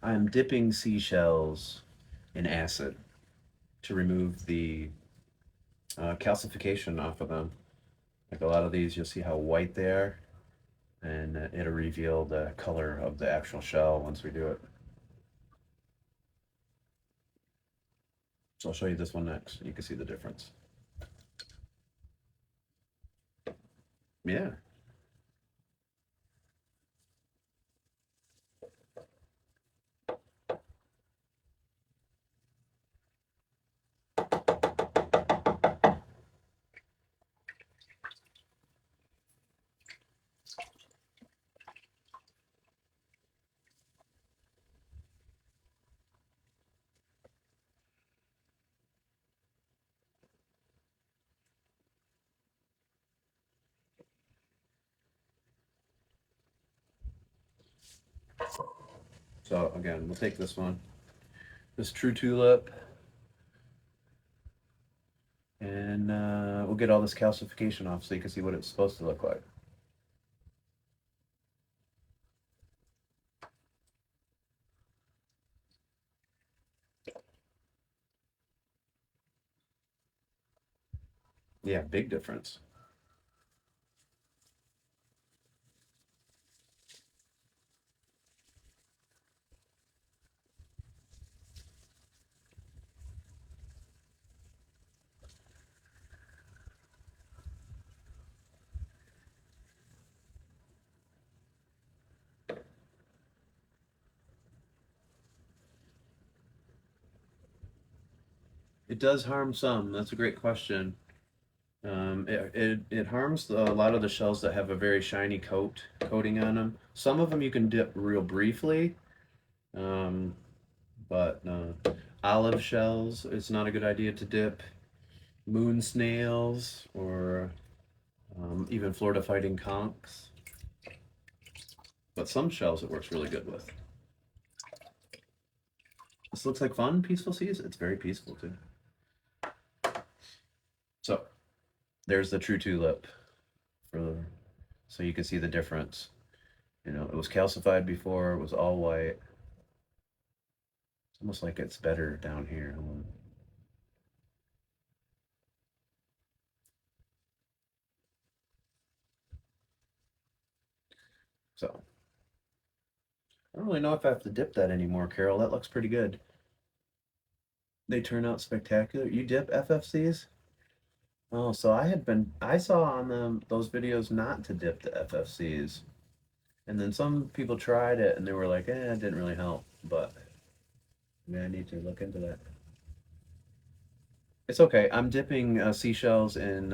A: I'm dipping seashells in acid to remove the calcification off of them. Like a lot of these, you'll see how white they are, and it'll reveal the color of the actual shell once we do it. So I'll show you this one next. You can see the difference. Yeah. So again, we'll take this one, this true tulip, and we'll get all this calcification off so you can see what it's supposed to look like. Yeah, big difference. It does harm some. That's a great question. It harms a lot of the shells that have a very shiny coating on them. Some of them you can dip real briefly, um, but olive shells, it's not a good idea to dip. Moon snails or even Florida fighting conchs. But some shells it works really good with. This looks like fun, peaceful seas. It's very peaceful too. So there's the true tulip for, so you can see the difference. You know, it was calcified before, it was all white. It's almost like it's better down here. So I don't really know if I have to dip that anymore, Carol. That looks pretty good. They turn out spectacular. You dip FFCs? Oh, so I saw on them those videos not to dip the FFCs. And then some people tried it and they were like, it didn't really help. But maybe I need to look into that. It's okay. I'm dipping seashells in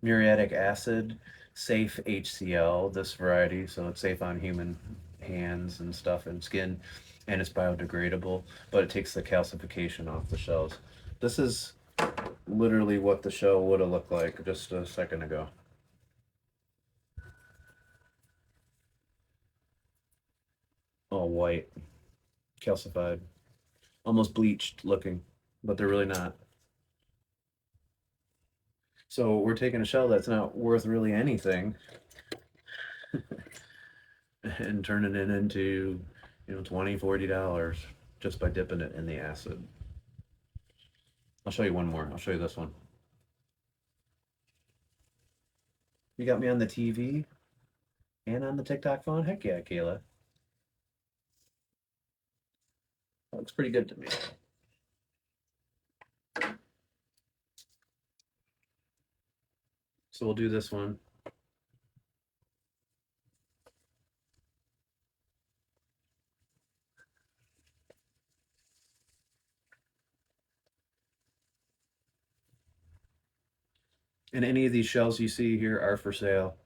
A: muriatic acid, Safe-HCL, this variety, so it's safe on human hands and stuff and skin, and it's biodegradable, but it takes the calcification off the shells. This is literally what the shell would have looked like just a second ago. All white, calcified, almost bleached looking, but they're really not. So we're taking a shell that's not worth really anything and turning it into, $20, $40 just by dipping it in the acid. I'll show you one more. I'll show you this one. You got me on the TV and on the TikTok phone? Heck yeah, Kayla. That looks pretty good to me. So we'll do this one. And any of these shells you see here are for sale.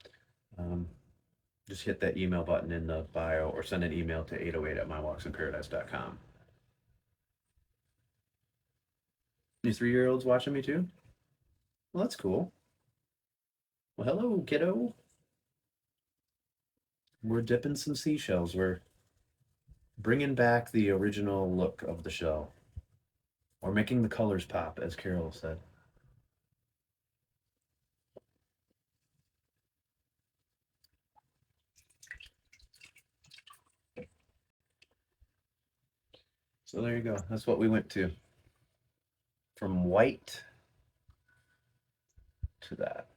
A: Just hit that email button in the bio or send an email to 808@mywalksinparadise.com. These 3-year-olds watching me too? Well, that's cool. Well, hello, kiddo. We're dipping some seashells. We're bringing back the original look of the shell. Or making the colors pop, as Carol said. So there you go. That's what we went to. From white to that.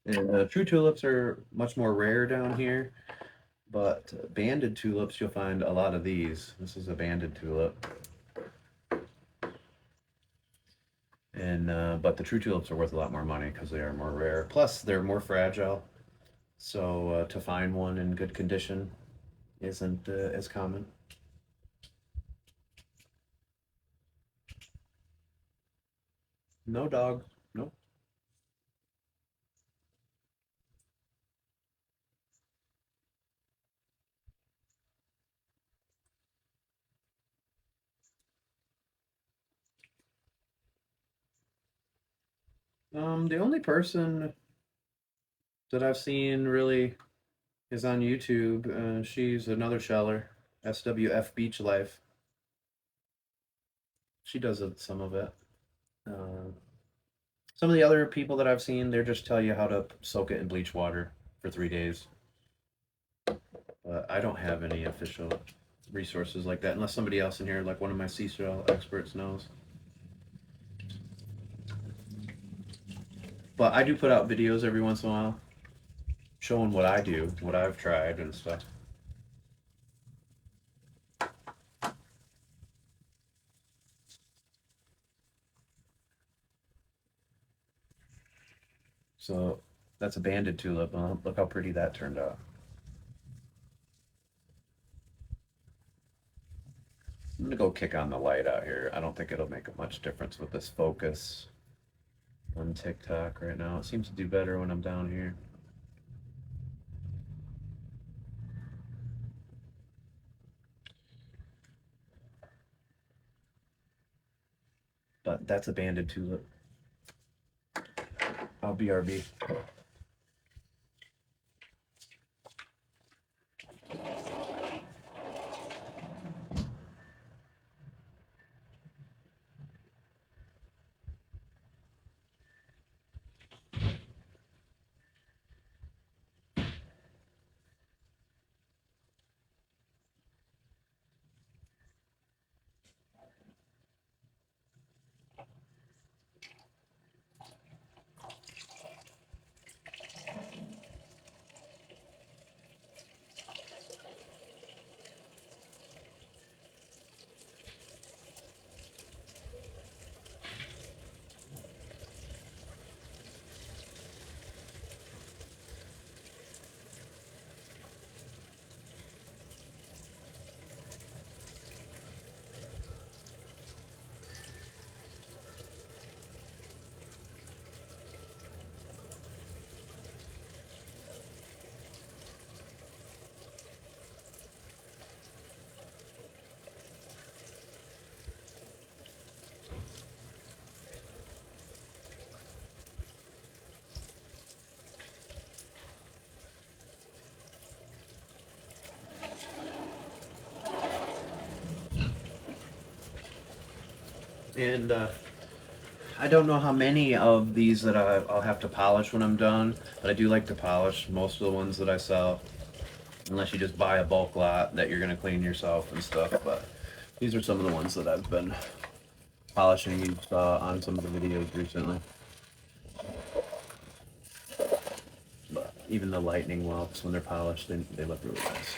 A: And true tulips are much more rare down here, but banded tulips, you'll find a lot of these. This is a banded tulip. And but the true tulips are worth a lot more money because they are more rare. Plus, they're more fragile. So to find one in good condition isn't as common. No dog. Nope. The only person that I've seen really is on YouTube. She's another sheller, SWF Beach Life. She does some of it. Uh, some of the other people that I've seen, they just tell you how to soak it in bleach water for 3 days. But I don't have any official resources like that unless somebody else in here, like one of my seashell experts, knows. But I do put out videos every once in a while showing what I do, what I've tried and stuff. So that's a banded tulip. Look how pretty that turned out. I'm gonna go kick on the light out here. I don't think it'll make much difference with this focus on TikTok right now. It seems to do better when I'm down here. But that's a banded tulip. I'll BRB. And I don't know how many of these that I'll have to polish when I'm done, but I do like to polish most of the ones that I sell, unless you just buy a bulk lot that you're going to clean yourself and stuff. But these are some of the ones that I've been polishing. You saw on some of the videos recently. But even the lightning whelps, when they're polished, they look really nice.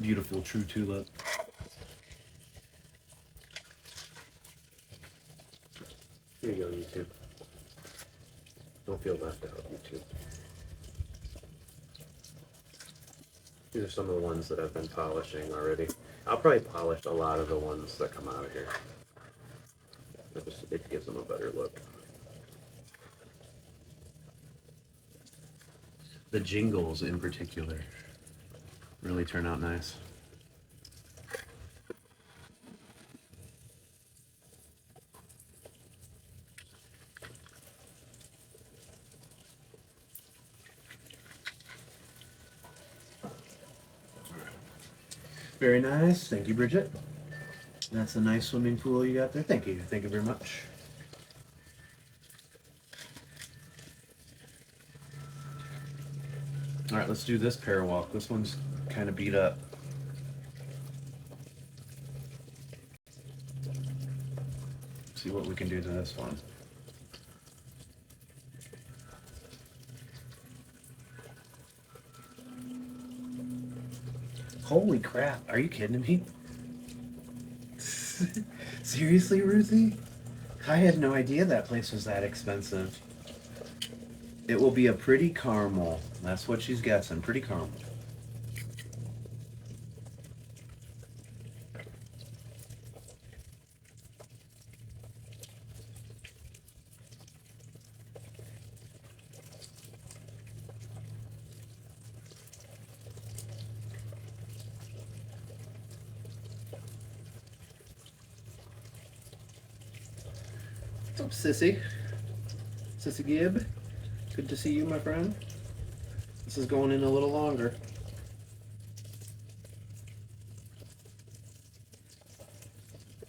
A: Beautiful true tulip. Here you go, YouTube. Don't feel left out, YouTube. These are some of the ones that I've been polishing already. I'll probably polish a lot of the ones that come out of here. It gives them a better look. The jingles in particular really turn out nice. Very nice. Thank you, Bridget. That's a nice swimming pool you got there. Thank you. Thank you very much. All right, let's do this parawalk. This one's kind of beat up. See what we can do to this one. Holy crap, are you kidding me? Seriously, Ruthie? I had no idea that place was that expensive. It will be a pretty caramel. That's what she's guessing, pretty caramel. What's up, Sissy? Sissy Gibb? Good to see you, my friend. This is going in a little longer.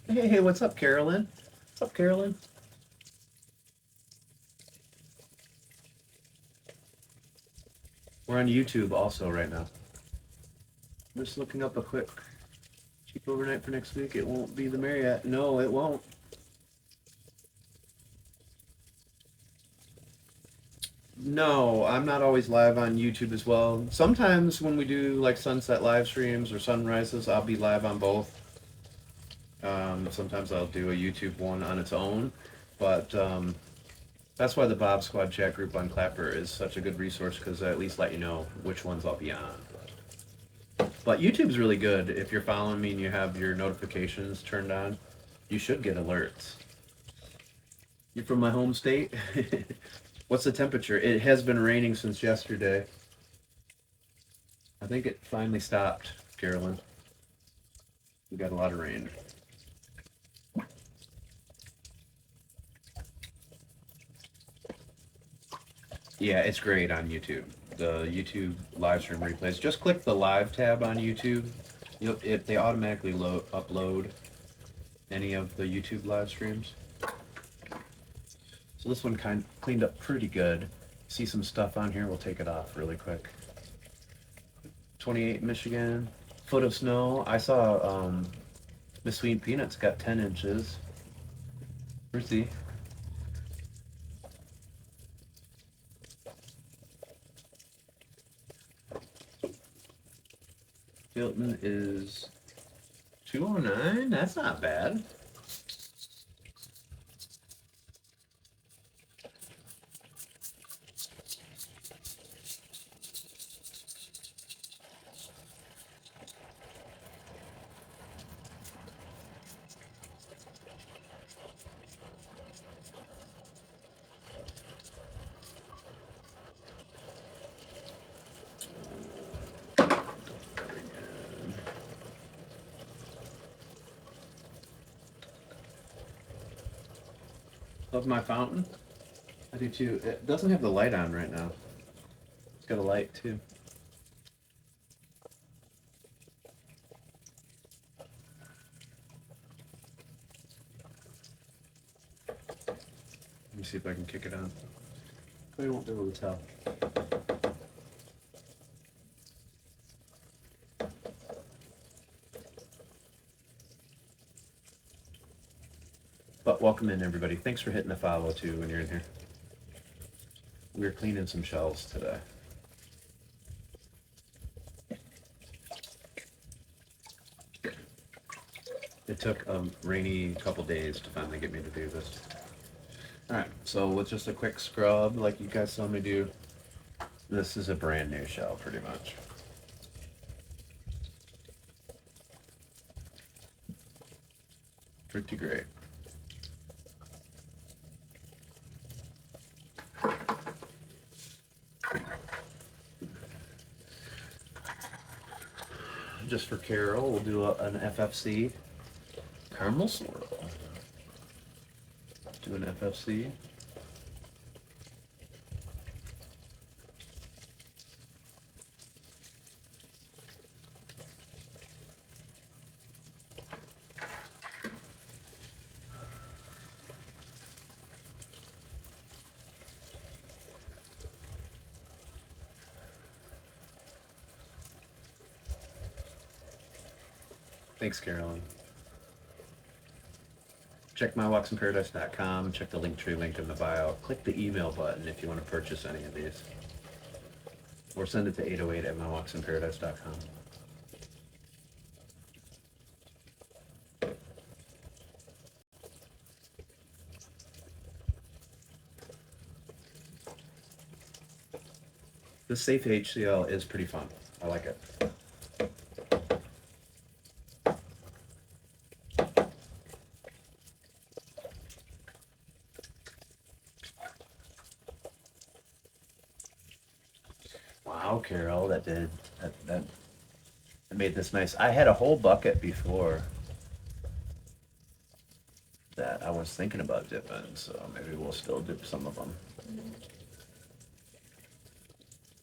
A: Hey, what's up, Carolyn? What's up, Carolyn? We're on YouTube also right now. I'm just looking up a quick cheap overnight for next week. It won't be the Marriott. No, it won't. No, I'm not always live on YouTube as well. Sometimes when we do like sunset live streams or sunrises, I'll be live on both. Sometimes I'll do a YouTube one on its own, but that's why the Bob Squad chat group on Clapper is such a good resource, because I at least let you know which ones I'll be on. But YouTube's really good. If you're following me and you have your notifications turned on, you should get alerts. You're from my home state? What's the temperature? It has been raining since yesterday. I think it finally stopped, Carolyn. We got a lot of rain. Yeah, it's great on YouTube. The YouTube live stream replays. Just click the live tab on YouTube. They automatically upload any of the YouTube live streams. So this one kind of cleaned up pretty good. See some stuff on here, we'll take it off really quick. 28 Michigan, foot of snow. I saw Miss Sweet Peanuts got 10 inches. Ruthie. Hilton is 209. That's not bad. Love my fountain. I do too. It doesn't have the light on right now. It's got a light too. see if I can kick it on. I won't be able to tell. But welcome in, everybody. Thanks for hitting the follow too when you're in here. We're cleaning some shells today. It took a rainy couple days to finally get me to do this. Alright, so with just a quick scrub like you guys saw me do, this is a brand new shell pretty much. Pretty great. Just for Carol, we'll do an FFC caramel swirl. Do an FFC. Thanks, Carolyn. Check mywalksinparadise.com. Check the linktree link in the bio. Click the email button if you want to purchase any of these. Or send it to 808@mywalksinparadise.com. This Safe-HCL is pretty fun. I like it. Wow, Carol, that made this nice. I had a whole bucket before that I was thinking about dipping, so maybe we'll still dip some of them.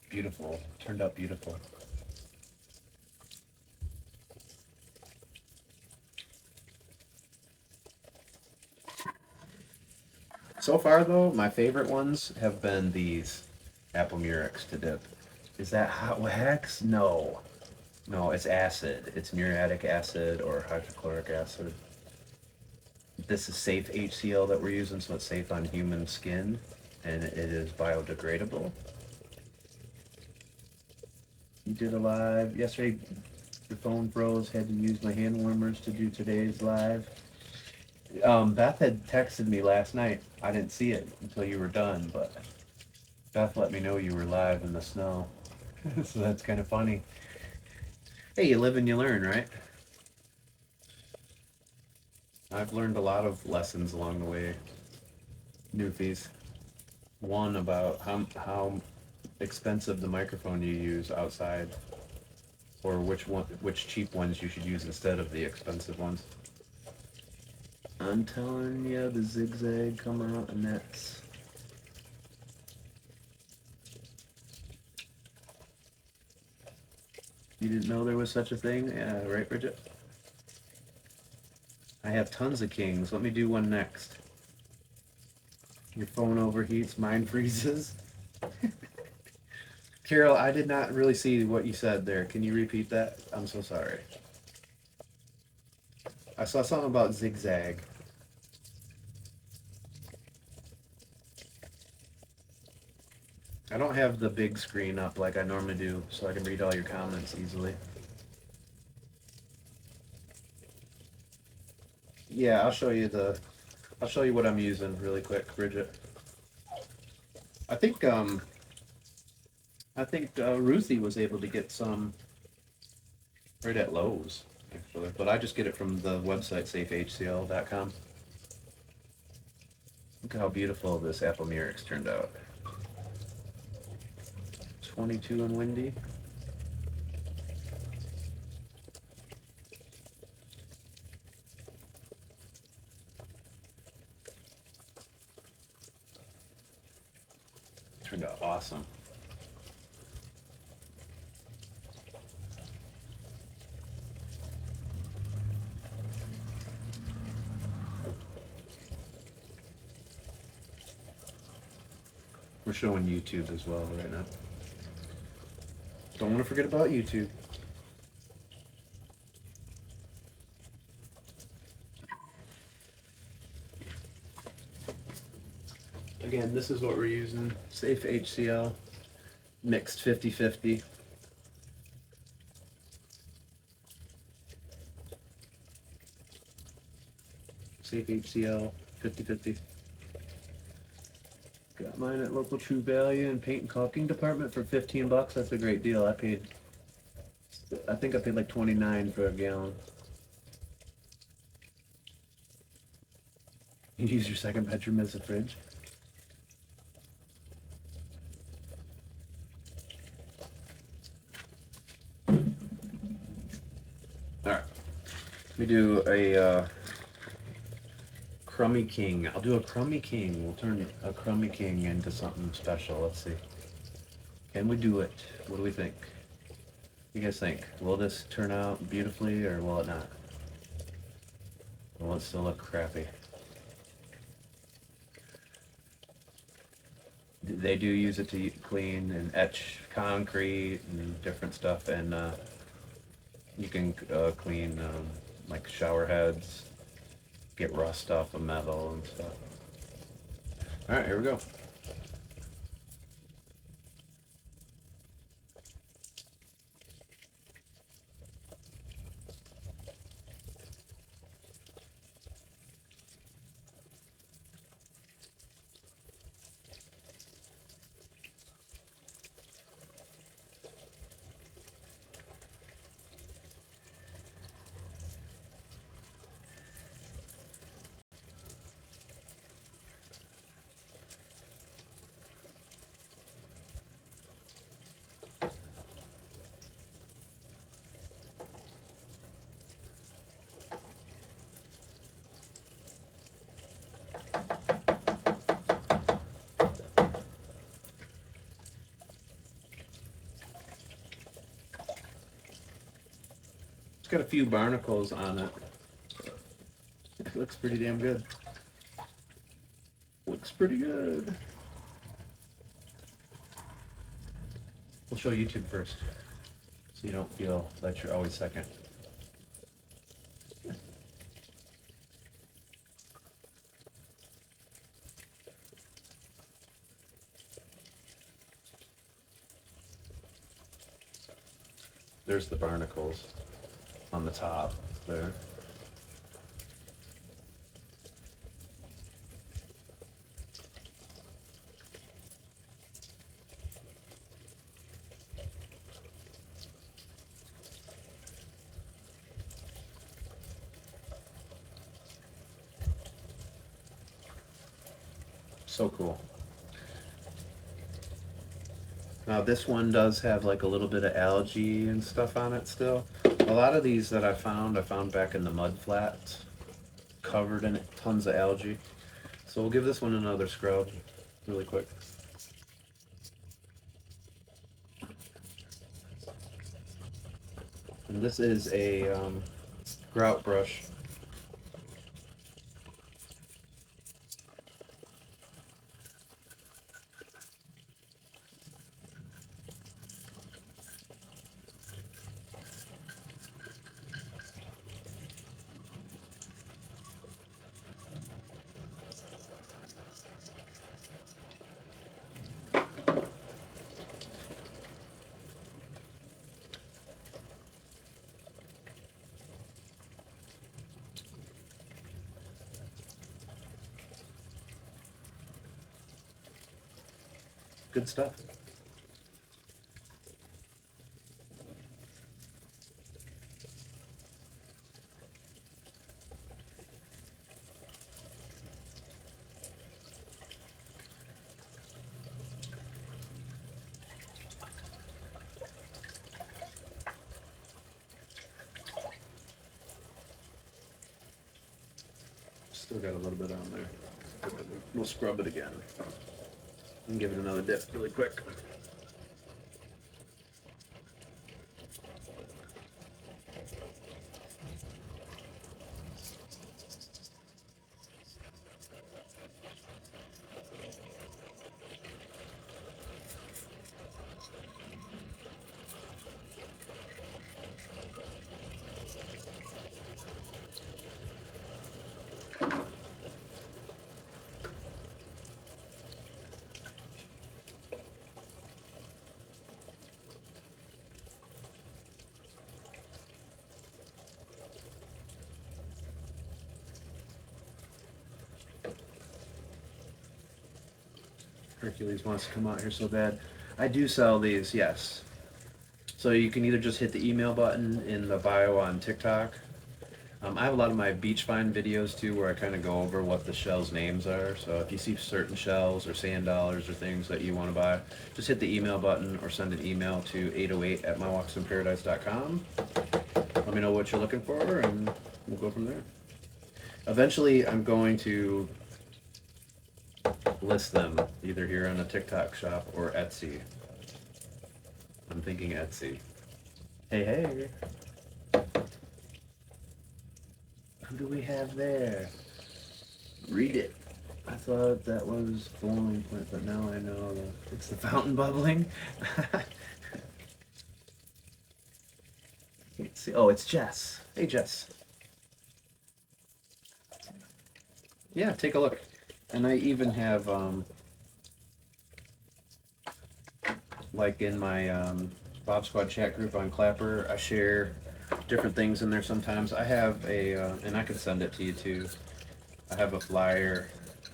A: Beautiful. Turned out beautiful. So far, though, my favorite ones have been these apple murex to dip. Is that hot wax? No. No, it's acid. It's muriatic acid or hydrochloric acid. This is Safe-HCL that we're using, so it's safe on human skin, and it is biodegradable. You did a live yesterday. The phone froze. Had to use my hand warmers to do today's live. Beth had texted me last night. I didn't see it until you were done, but Beth let me know you were live in the snow. So that's kind of funny. Hey, you live and you learn, right? I've learned a lot of lessons along the way. Newfies. One about how expensive the microphone you use outside, or which cheap ones you should use instead of the expensive ones. I'm telling you, the zigzag come out, and that's... You didn't know there was such a thing? Yeah, right, Bridget? I have tons of kings. Let me do one next. Your phone overheats, mine freezes. Carol, I did not really see what you said there. Can you repeat that? I'm so sorry. I saw something about zigzag. I don't have the big screen up like I normally do, so I can read all your comments easily. Yeah, I'll show you what I'm using really quick, Bridget. I think Ruthie was able to get some right at Lowe's, actually, but I just get it from the website safehcl.com. Look at how beautiful this apple murex turned out. 22 and windy. Turned out awesome. showing YouTube as well right now. Don't want to forget about YouTube. Again, this is what we're using. Safe-HCL, mixed 50-50. Safe-HCL, 50-50. Got mine at local True Value and paint and caulking department for 15 bucks. That's a great deal. I think I paid like 29 for a gallon. You use your second bedroom as a fridge. Alright. Let me do a Crummy King. I'll do a Crummy King. We'll turn a Crummy King into something special. Let's see. Can we do it? What do we think? What do you guys think? Will this turn out beautifully or will it not? Or will it still look crappy? They do use it to clean and etch concrete and different stuff, and you can clean like shower heads, get rust off of metal and stuff. All right, here we go. It's got a few barnacles on it. It looks pretty damn good. Looks pretty good. We'll show YouTube first, so you don't feel that you're always second. There's the barnacles on the top there. So cool. Now this one does have like a little bit of algae and stuff on it still. A lot of these that I found back in the mud flats, covered in tons of algae. So we'll give this one another scrub really quick. And this is a grout brush. Good stuff. Still got a little bit on there. We'll scrub it again and give it another dip really quick. Hercules wants to come out here so bad. I do sell these, yes. So you can either just hit the email button in the bio on TikTok. I have a lot of my beach find videos too, where I kind of go over what the shells names are. So if you see certain shells or sand dollars or things that you want to buy, just hit the email button or send an email to 808@mywalksinparadise.com. Let me know what you're looking for, and we'll go from there. Eventually, I'm going to list them either here on a TikTok shop or Etsy. I'm thinking Etsy. Hey, hey. Who do we have there? Read it. I thought that was flowing point, but now I know that it's the fountain bubbling. Let's see. Oh, it's Jess. Hey, Jess. Yeah, take a look. And I even have, like in my Bob Squad chat group on Clapper, I share different things in there sometimes. I have a, and I can send it to you too. I have a flyer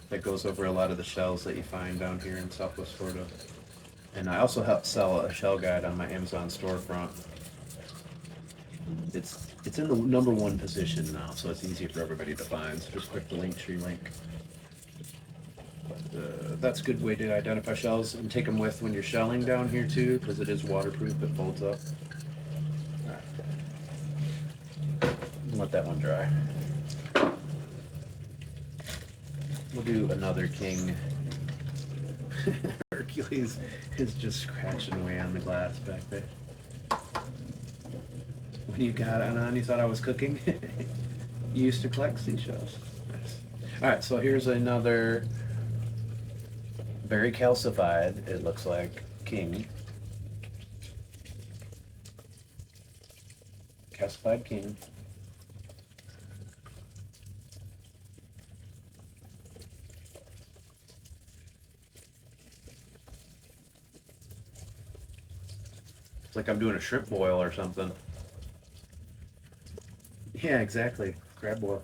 A: that goes over a lot of the shells that you find down here in Southwest Florida. And I also help sell a shell guide on my Amazon storefront. It's in the #1 position now, so it's easy for everybody to find. So just click the linktree link. But, that's a good way to identify shells, and take them with when you're shelling down here too, because it is waterproof. It folds up. All right. Let that one dry. We'll do another king. Hercules is just scratching away on the glass back there. When you got it on, you thought I was cooking? You used to collect seashells. Nice. Alright, so here's another very calcified, it looks like, king. Calcified king. It's like I'm doing a shrimp boil or something. Yeah, exactly. Crab boil.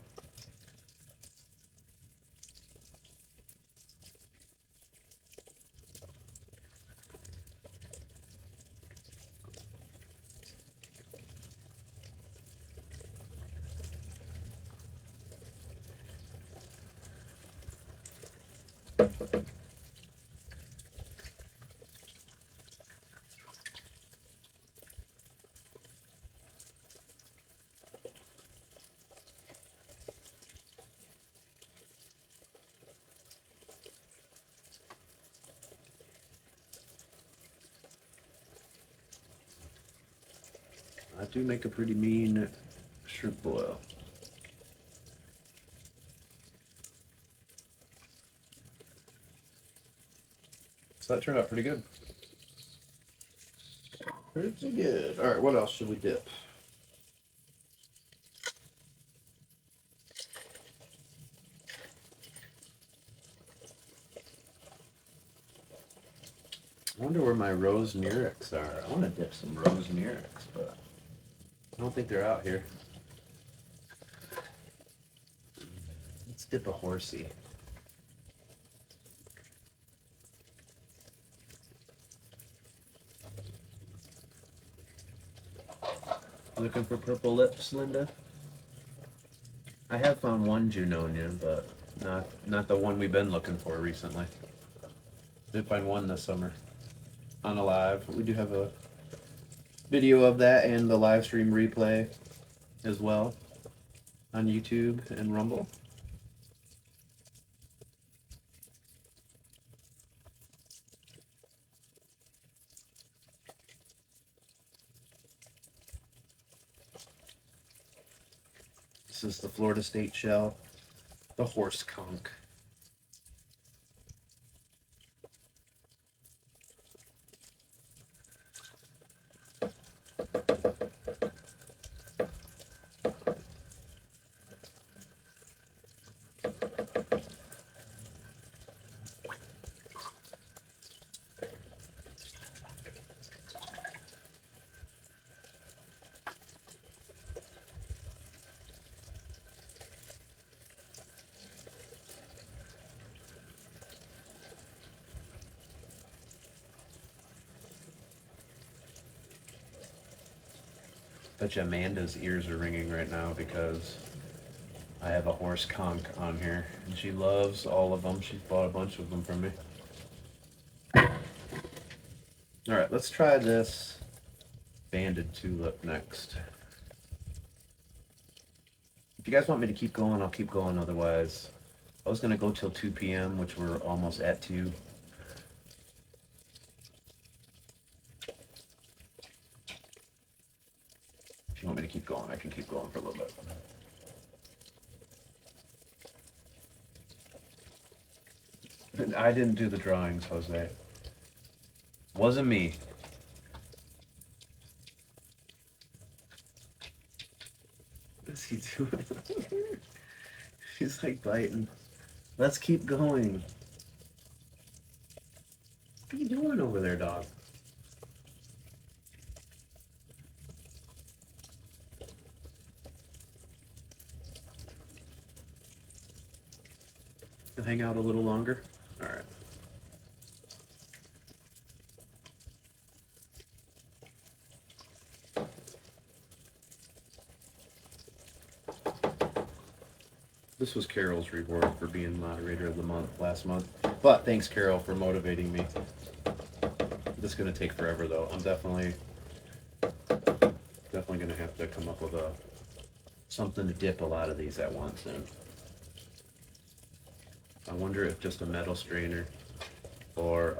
A: I do make a pretty mean shrimp boil. So that turned out pretty good. Pretty good. Alright, what else should we dip? I wonder where my rose murex are. I want to dip some rose murex, but I don't think they're out here. Let's dip a horsey. Looking for purple lips, Linda? I have found one Junonia, but not the one we've been looking for recently. Did find one this summer on a live. We do have a video of that and the live stream replay as well on YouTube and Rumble. This is the Florida State shell, the horse conch. Bet you Amanda's ears are ringing right now because I have a horse conch on here, and she loves all of them. She's bought a bunch of them from me. All right, let's try this banded tulip next. If you guys want me to keep going, I'll keep going. Otherwise, I was gonna go till 2 p.m., which we're almost at 2. If you want me to keep going, I can keep going for a little bit. I didn't do the drawings, Jose. Wasn't me. What's he doing? He's like biting. Let's keep going. What are you doing over there, dog? Hang out a little longer? All right. This was Carol's reward for being moderator of the month last month. But thanks, Carol, for motivating me. This is gonna take forever, though. I'm definitely gonna have to come up with something to dip a lot of these at once in. I wonder if just a metal strainer, or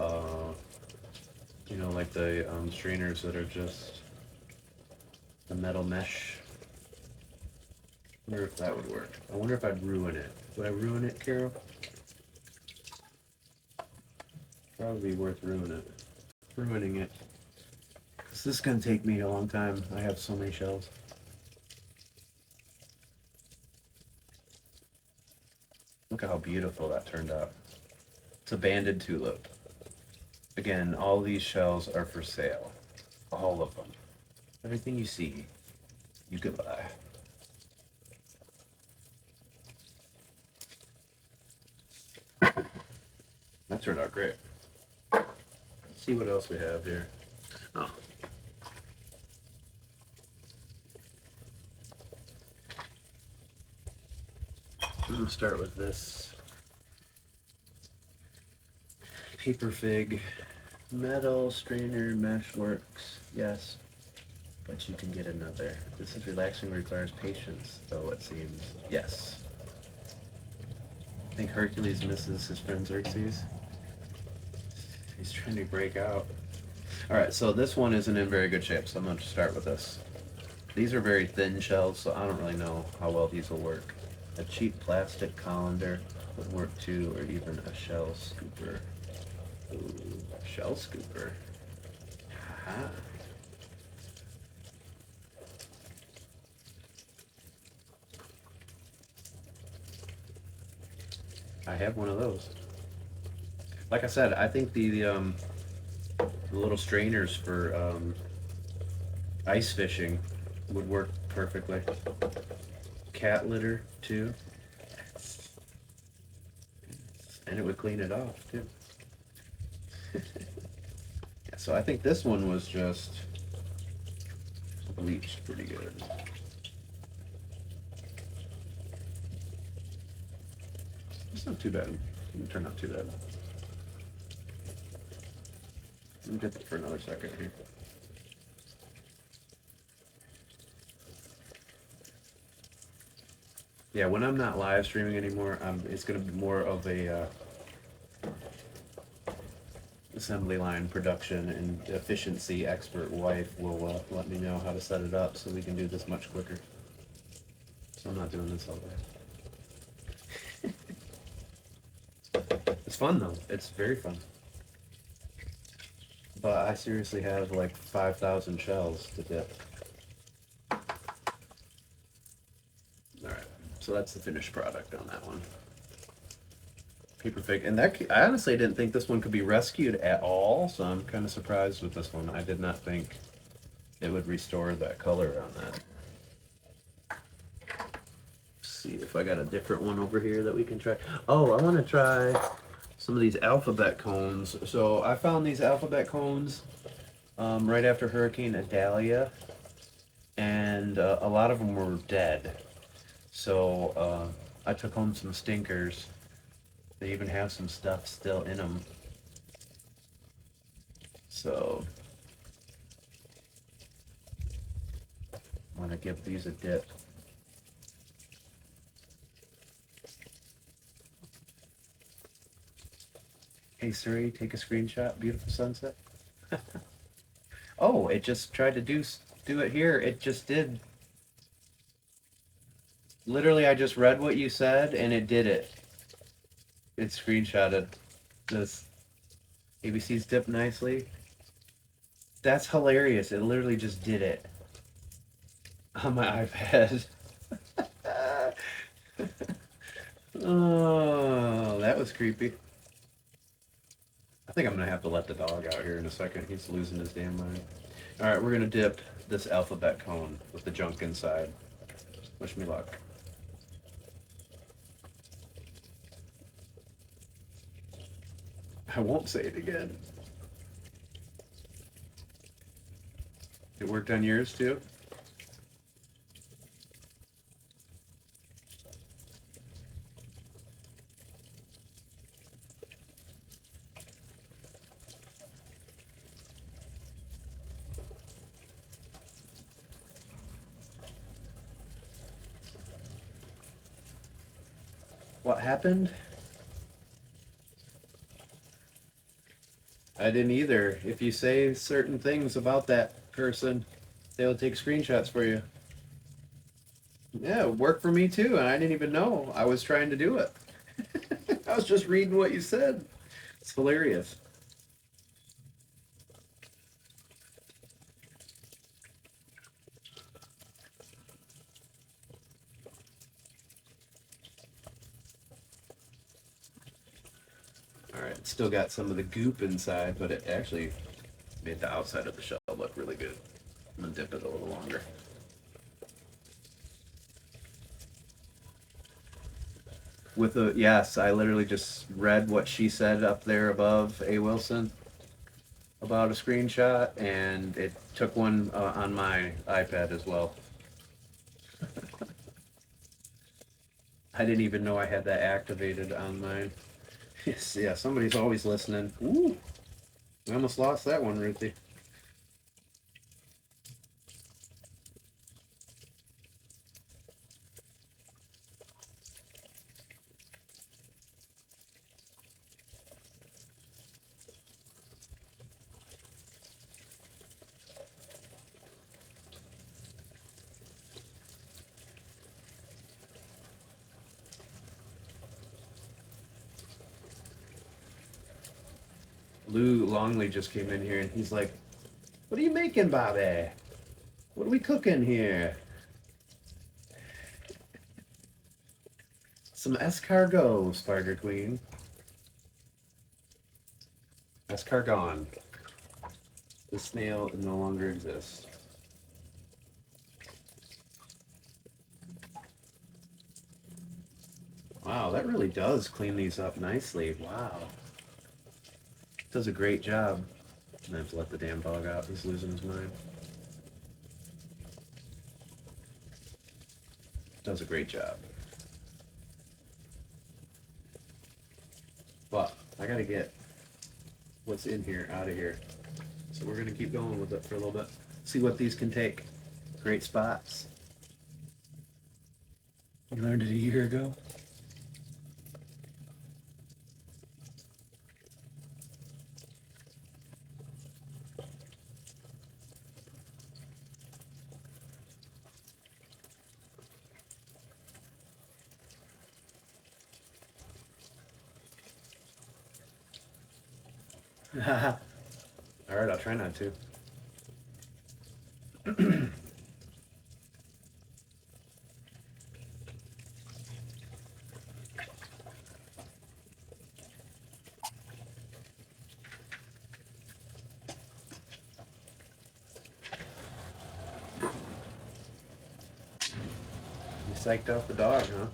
A: you know, like the strainers that are just the metal mesh. I wonder if that would work. I wonder if I'd ruin it. Would I ruin it, Carol? Probably worth ruining it. Because this is going to take me a long time. I have so many shells. Look at how beautiful that turned out. It's a banded tulip. Again, all these shells are for sale. All of them. Everything you see, you could buy. That turned out great. Let's see what else we have here. Oh. I'm gonna start with this paper fig metal strainer mesh works. Yes, but you can get another. This is relaxing, requires patience, though it seems. Yes. I think Hercules misses his friend Xerxes. He's trying to break out. All right, so this one isn't in very good shape, so I'm going to start with this. These are very thin shells, so I don't really know how well these will work. A cheap plastic colander would work too, or even a shell scooper. Ooh, shell scooper. Aha. I have one of those. Like I said, I think the little strainers for ice fishing would work perfectly. Cat litter too, and it would clean it off too. Yeah, so I think this one was just bleached pretty good. It's not too bad. It didn't turn out too bad. Let me dip it for another second here. Yeah, when I'm not live streaming anymore, it's going to be more of a assembly line production, and efficiency expert wife will let me know how to set it up so we can do this much quicker. So I'm not doing this all day. It's fun though. It's very fun. But I seriously have like 5,000 shells to dip. Alright, so that's the finished product on that one. Paper fig. And that, I honestly didn't think this one could be rescued at all, so I'm kind of surprised with this one. I did not think it would restore that color on that. Let's see if I got a different one over here that we can try. Oh, I want to try some of these alphabet cones. So I found these alphabet cones right after Hurricane Idalia. and a lot of them were dead. So I took home some stinkers. They even have some stuff still in them. So I'm gonna give these a dip. Hey Siri, take a screenshot. Beautiful sunset. Oh, it just tried to do it here. It just did. Literally, I just read what you said and it did it. It screenshotted this. ABC's dipped nicely. That's hilarious. It literally just did it on my iPad. Oh, that was creepy. I think I'm gonna have to let the dog out here in a second. He's losing his damn mind. All right, we're gonna dip this alphabet cone with the junk inside. Wish me luck. I won't say it again. It worked on yours too? What happened? I didn't either. If you say certain things about that person, they'll take screenshots for you. Yeah, it worked for me too, and I didn't even know I was trying to do it. I was just reading what you said. It's hilarious. All right, it's still got some of the goop inside, but it actually made the outside of the shell look really good. I'm gonna dip it a little longer. With a yes, I literally just read what she said up there above A. Wilson about a screenshot, and it took one on my iPad as well. I didn't even know I had that activated on mine. Yes, yeah, somebody's always listening. Ooh, we almost lost that one, Ruthie. Lou Longley just came in here and he's like, "What are you making, Bobby? What are we cooking here?" Some escargot, Spider Queen. Escargon. The snail no longer exists. Wow, that really does clean these up nicely. Wow. Does a great job. I have to let the damn dog out. He's losing his mind. Does a great job. But I gotta get what's in here out of here. So we're gonna keep going with it for a little bit. See what these can take. Great spots. You learned it a year ago? Alright, I'll try not to. You psyched out the dog, huh?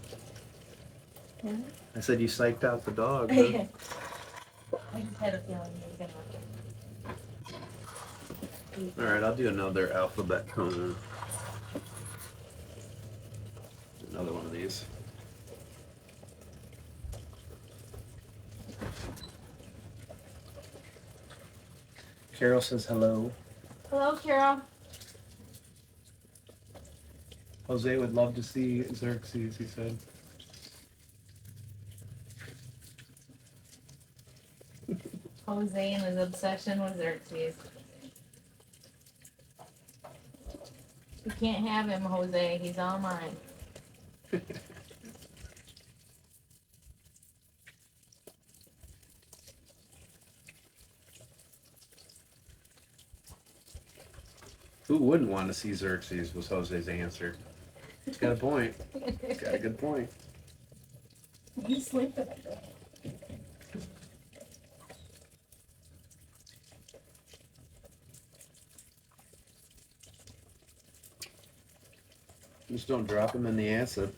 B: Yeah.
A: I said you psyched out the dog, huh?
B: I just had a feeling you were gonna.
A: Alright, I'll do another alphabet cone. Xerxes. Carol says hello.
B: Hello, Carol.
A: Jose would love to see Xerxes, he said.
B: Jose and his obsession with Xerxes. You can't have him, Jose. He's all mine.
A: Who wouldn't want to see Xerxes was Jose's answer. He's got a point. He's got a good point.
B: You sleeping?
A: Just don't drop him in the acid.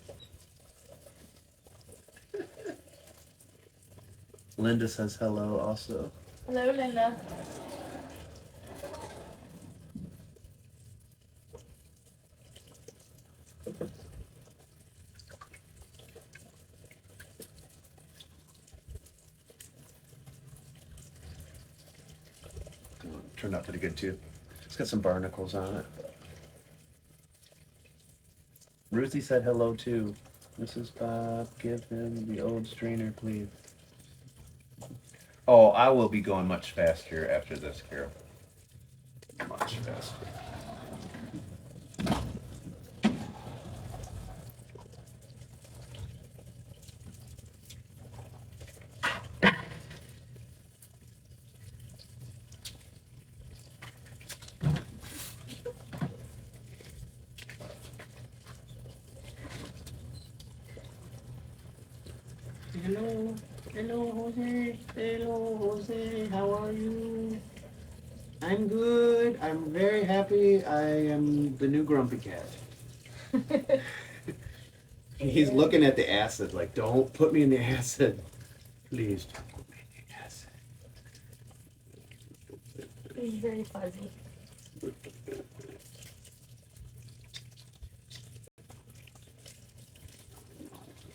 A: Linda says hello also.
B: Hello, Linda.
A: Turned out pretty good too. It's got some barnacles on it. Ruthie said hello too. Mrs. Bob, give him the old strainer, please. Oh, I will be going much faster after this, Carol. Much faster.
C: Hello, hello, Jose. Hello, Jose. How are you? I'm good. I'm very happy. I am the new grumpy cat. He's looking at the acid like, don't put me in the acid. Please don't put me in the acid.
B: He's very fuzzy.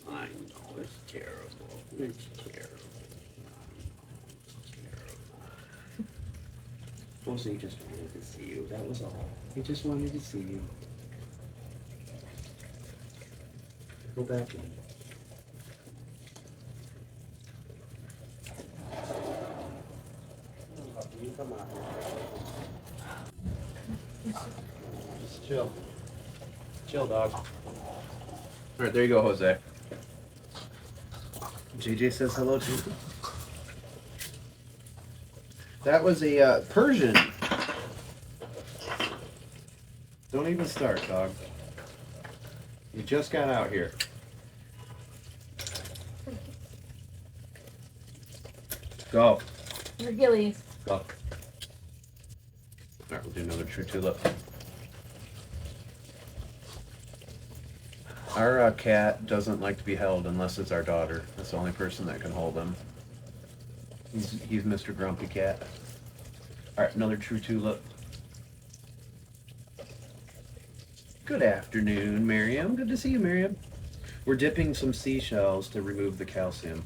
C: I know, it's terrible. It's terrible. Jose just wanted to see you. That was all. He just wanted to see you. Go back in. You come out here.
A: Just chill. Chill, dog. Alright, there you go, Jose. JJ says hello too. That was a Persian. Don't even start, dog. You just got out here. Go.
B: Your gillies.
A: Go. Alright, we'll do another true tulip. Our cat doesn't like to be held unless it's our daughter. That's the only person that can hold him. He's Mr. Grumpy Cat. Alright, another true tulip. Good afternoon, Miriam. Good to see you, Miriam. We're dipping some seashells to remove the calcium.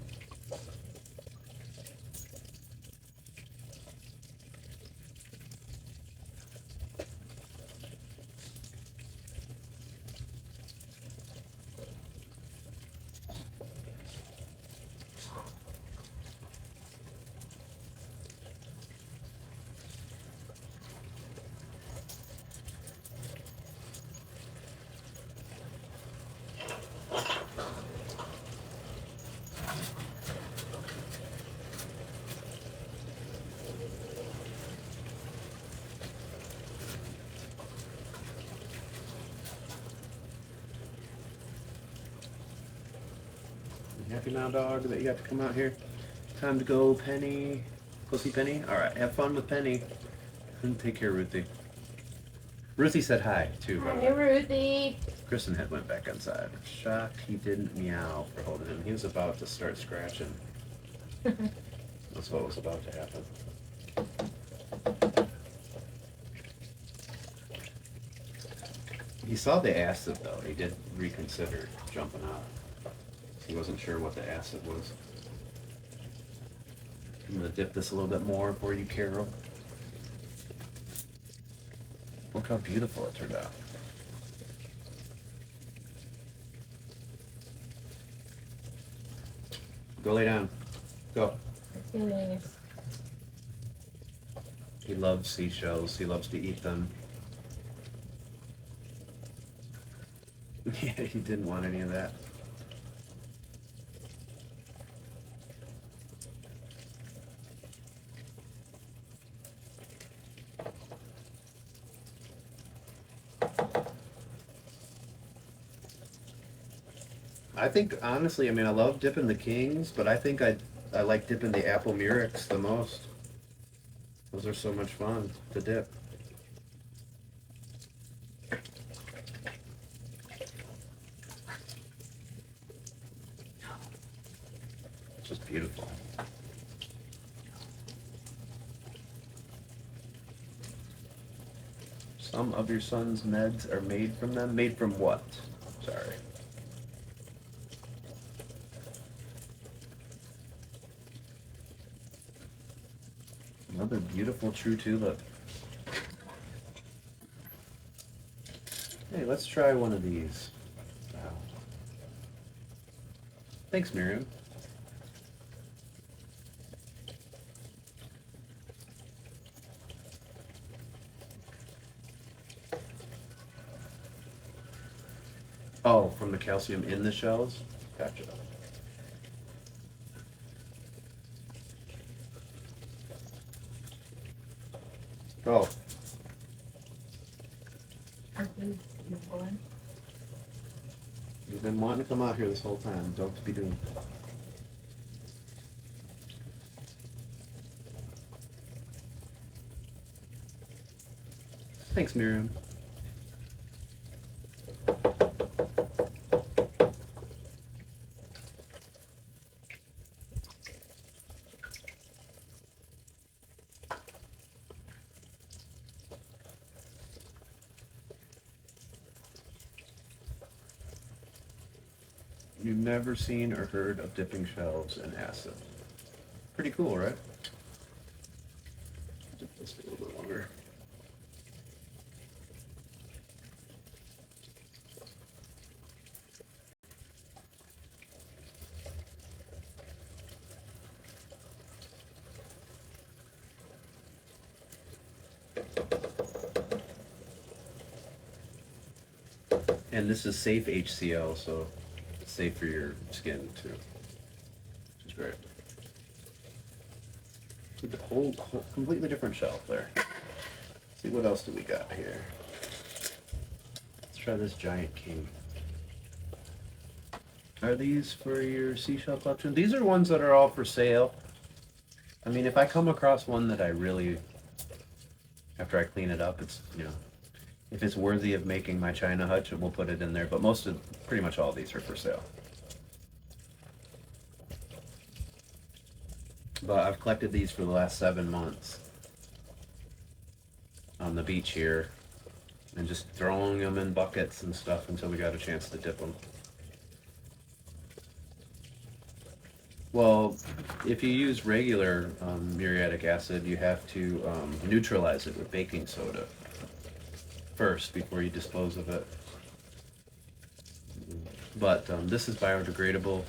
A: Happy now, dog, that you got to come out here? Time to go, Penny. Go see Penny? Alright, have fun with Penny. And take care, Ruthie. Ruthie said hi, too, by the
B: Hi,
A: way.
B: Ruthie.
A: Kristen had went back inside. Shocked he didn't meow for holding him. He was about to start scratching. That's what was about to happen. He saw the acid though. He did reconsider jumping out. He wasn't sure what the acid was. I'm gonna dip this a little bit more for you, Carol. Look how beautiful it turned out. Go lay down. Go.
B: Yes.
A: He loves seashells. He loves to eat them. Yeah, he didn't want any of that. I think honestly, I mean, I love dipping the kings, but I think I like dipping the apple murex the most. Those are so much fun to dip. It's just beautiful. Some of your son's meds are made from them. Made from what? Sorry. Another beautiful true tulip. Hey, let's try one of these. Wow. Thanks, Miriam. Oh, from the calcium in the shells? Gotcha. Oh, you've been wanting to come out here this whole time. Don't be doing. Thanks, Miriam. You've never seen or heard of dipping shells in acid. Pretty cool, right? Dip this a little bit longer. And this is Safe-HCL, so it's safe for your skin too, which is great. With a whole completely different shelf there. See what else do we got here? Let's try this giant king. Are these for your seashell collection? These are ones that are all for sale. I mean, if I come across one that I really, after I clean it up, it's, you know, if it's worthy of making my china hutch, we'll put it in there. But pretty much all of these are for sale. But I've collected these for the last 7 months on the beach here, and just throwing them in buckets and stuff until we got a chance to dip them. Well, if you use regular muriatic acid, you have to neutralize it with baking soda first before you dispose of it. But this is biodegradable.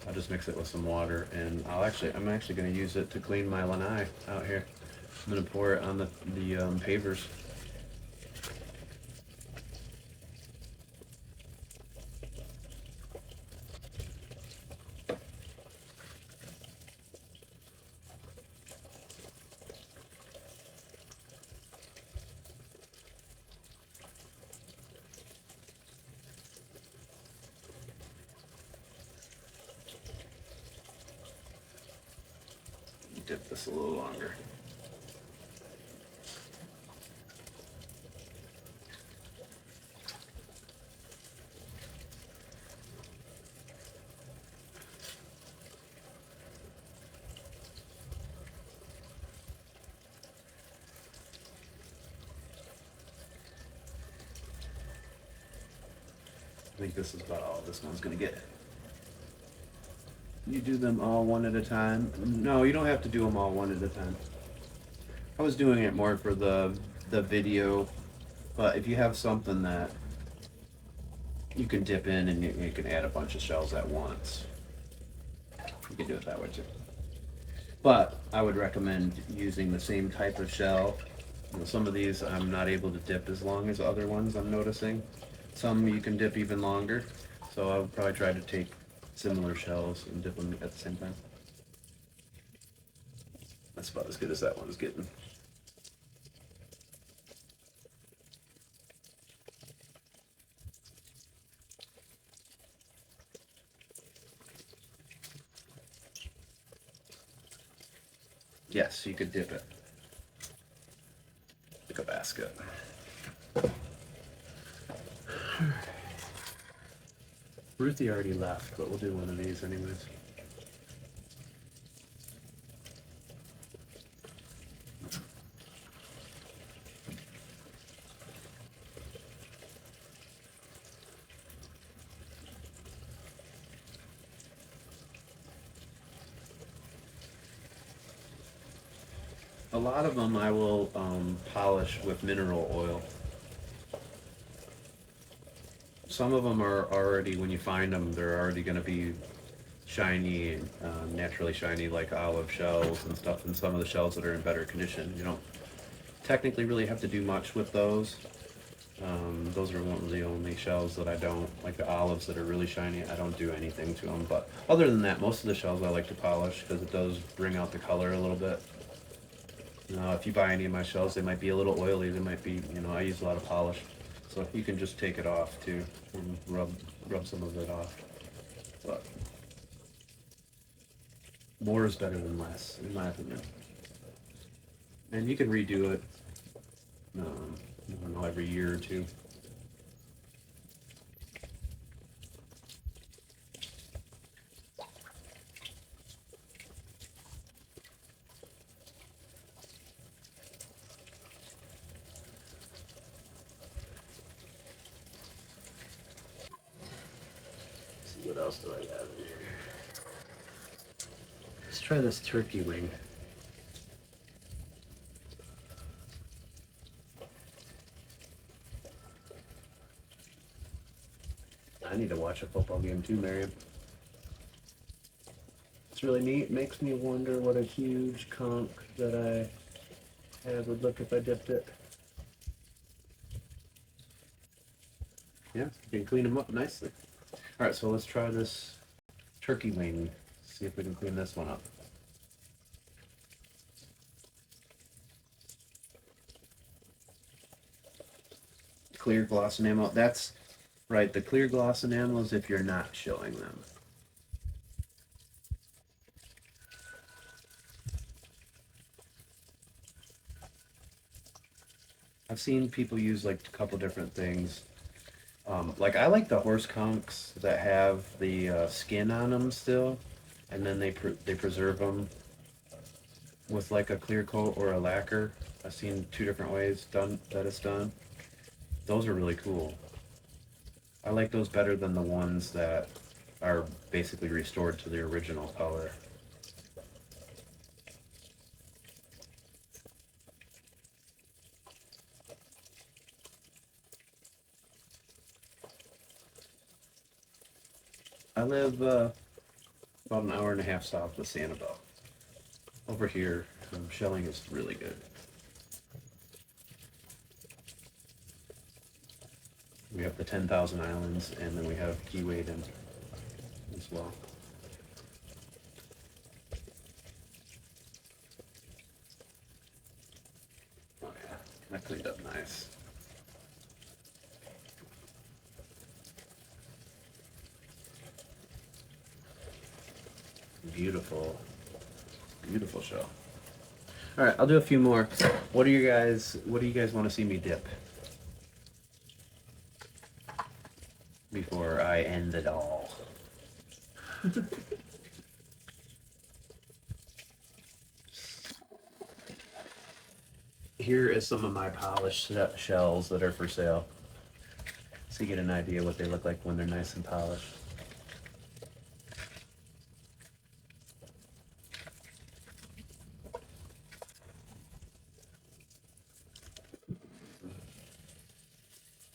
A: I'll just mix it with some water, and I'm actually going to use it to clean my lanai out here. I'm going to pour it on the pavers. Dip this a little longer. I think this is about all this one's gonna get. You do them all one at a time? No, you don't have to do them all one at a time. I was doing it more for the video, but if you have something that you can dip in and you can add a bunch of shells at once, you can do it that way too. But I would recommend using the same type of shell. You know, some of these I'm not able to dip as long as other ones, I'm noticing. Some you can dip even longer, so I would probably try to take similar shells and dip them at the same time. That's about as good as that one's getting. Yes, you could dip it. Like a basket. Ruthie already left, but we'll do one of these anyways. A lot of them I will polish with mineral oil. Some of them are already, when you find them, they're already going to be shiny, naturally shiny, like olive shells and stuff, and some of the shells that are in better condition. You don't technically really have to do much with those. Those are one of the only shells that I don't, like the olives that are really shiny, I don't do anything to them. But other than that, most of the shells I like to polish because it does bring out the color a little bit. If you buy any of my shells, they might be a little oily. They might be, I use a lot of polish. So you can just take it off too and rub some of it off. But more is better than less, in my opinion. And you can redo it, I don't know, every year or two. What else do I have here? Let's try this turkey wing. I need to watch a football game too, Marion. It's really neat. It makes me wonder what a huge conch that I had would look if I dipped it. Yeah, you can clean them up nicely. All right, so let's try this turkey wing. See if we can clean this one up. Clear gloss enamel. That's right. The clear gloss enamel is if you're not showing them. I've seen people use like a couple different things. Like I like the horse conchs that have the skin on them still, and then they preserve them with like a clear coat or a lacquer. I've seen two different ways that it's done. Those are really cool. I like those better than the ones that are basically restored to the original color. I live about an hour and a half south of Sanibel. Over here, shelling is really good. We have the 10,000 Islands, and then we have Key Waden as well. Oh yeah, that cleaned up nice. Beautiful, beautiful shell. All right, I'll do a few more. What do you guys want to see me dip before I end it all? Here is some of my polished shells that are for sale. so you get an idea what they look like when they're nice and polished.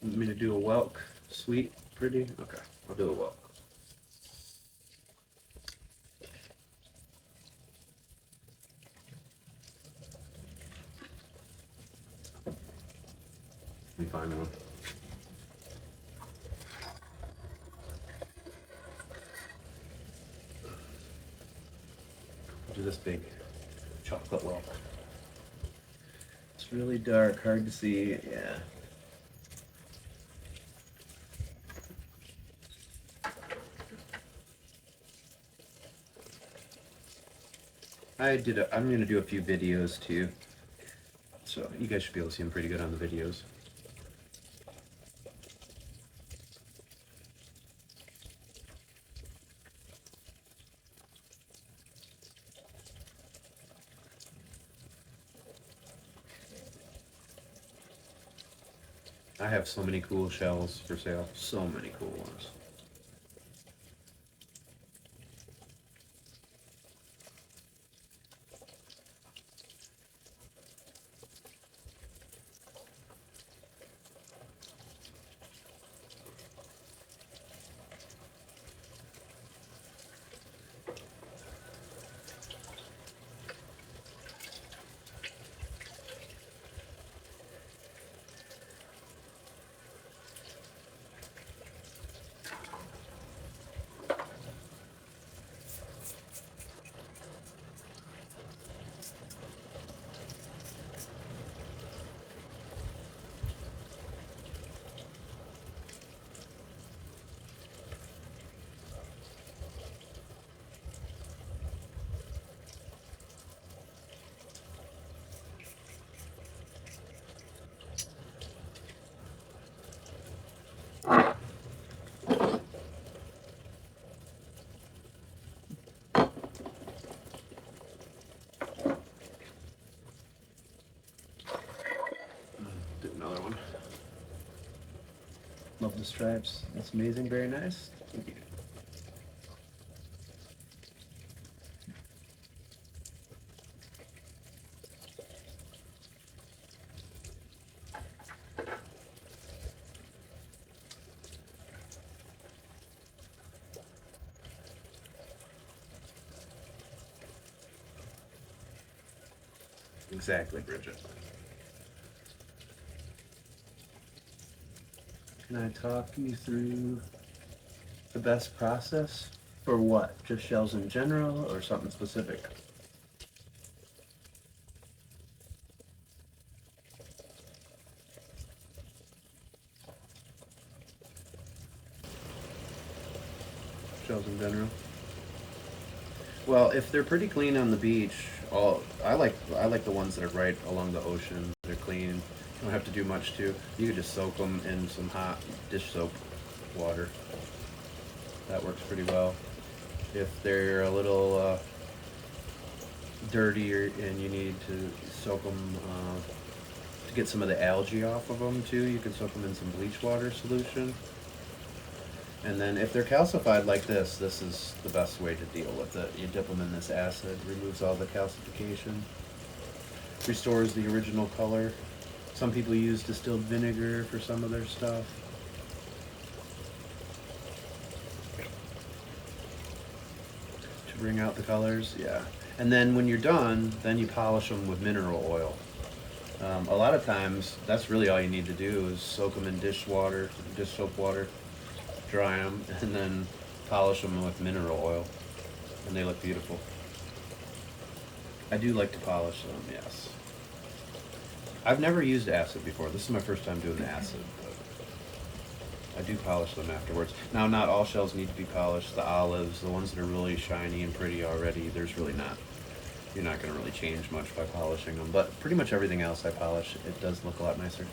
A: Want me to do a whelk? Sweet, pretty? Okay, I'll do a whelk. Let me find one. I'll do this big chocolate whelk. It's really dark, hard to see. Yeah. I'm gonna do a few videos too, so you guys should be able to see them pretty good on the videos. I have so many cool shells for sale, so many cool ones. Do another one. Love the stripes. That's amazing. Very nice. Thank you. Exactly, Bridget. Can I talk you through the best process for what? Just shells in general or something specific? Shells in general. Well, if they're pretty clean on the beach, I like the ones that are right along the ocean. They're clean. You don't have to do much to. You could just soak them in some hot dish soap water. That works pretty well. If they're a little dirty and you need to soak them to get some of the algae off of them too, you can soak them in some bleach water solution. And then if they're calcified like this is the best way to deal with it. You dip them in this acid, removes all the calcification, restores the original color. Some people use distilled vinegar for some of their stuff. To bring out the colors, yeah. And then when you're done, then you polish them with mineral oil. A lot of times, that's really all you need to do is soak them in dish soap water, dry them, and then polish them with mineral oil, and they look beautiful. I do like to polish them, yes. I've never used acid before. This is my first time doing the acid, but I do polish them afterwards. Now, not all shells need to be polished. The olives, the ones that are really shiny and pretty already, you're not going to really change much by polishing them, but pretty much everything else I polish, it does look a lot nicer.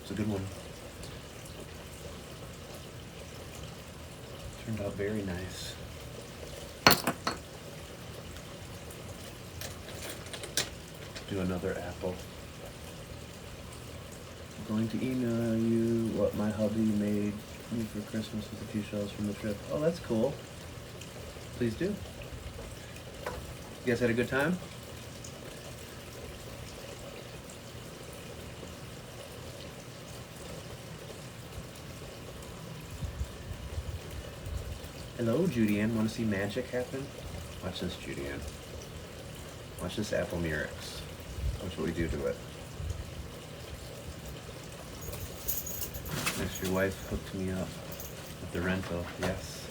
A: It's a good one. Turned out very nice. do another apple. I'm going to email you what my hubby made me for Christmas with a few shells from the trip. Oh, that's cool. Please do. You guys had a good time? Hello, Judy Ann. Want to see magic happen? Watch this, Judy Ann. Watch this apple murex. Watch what we do to it. Next, your wife hooked me up with the rental. Yes.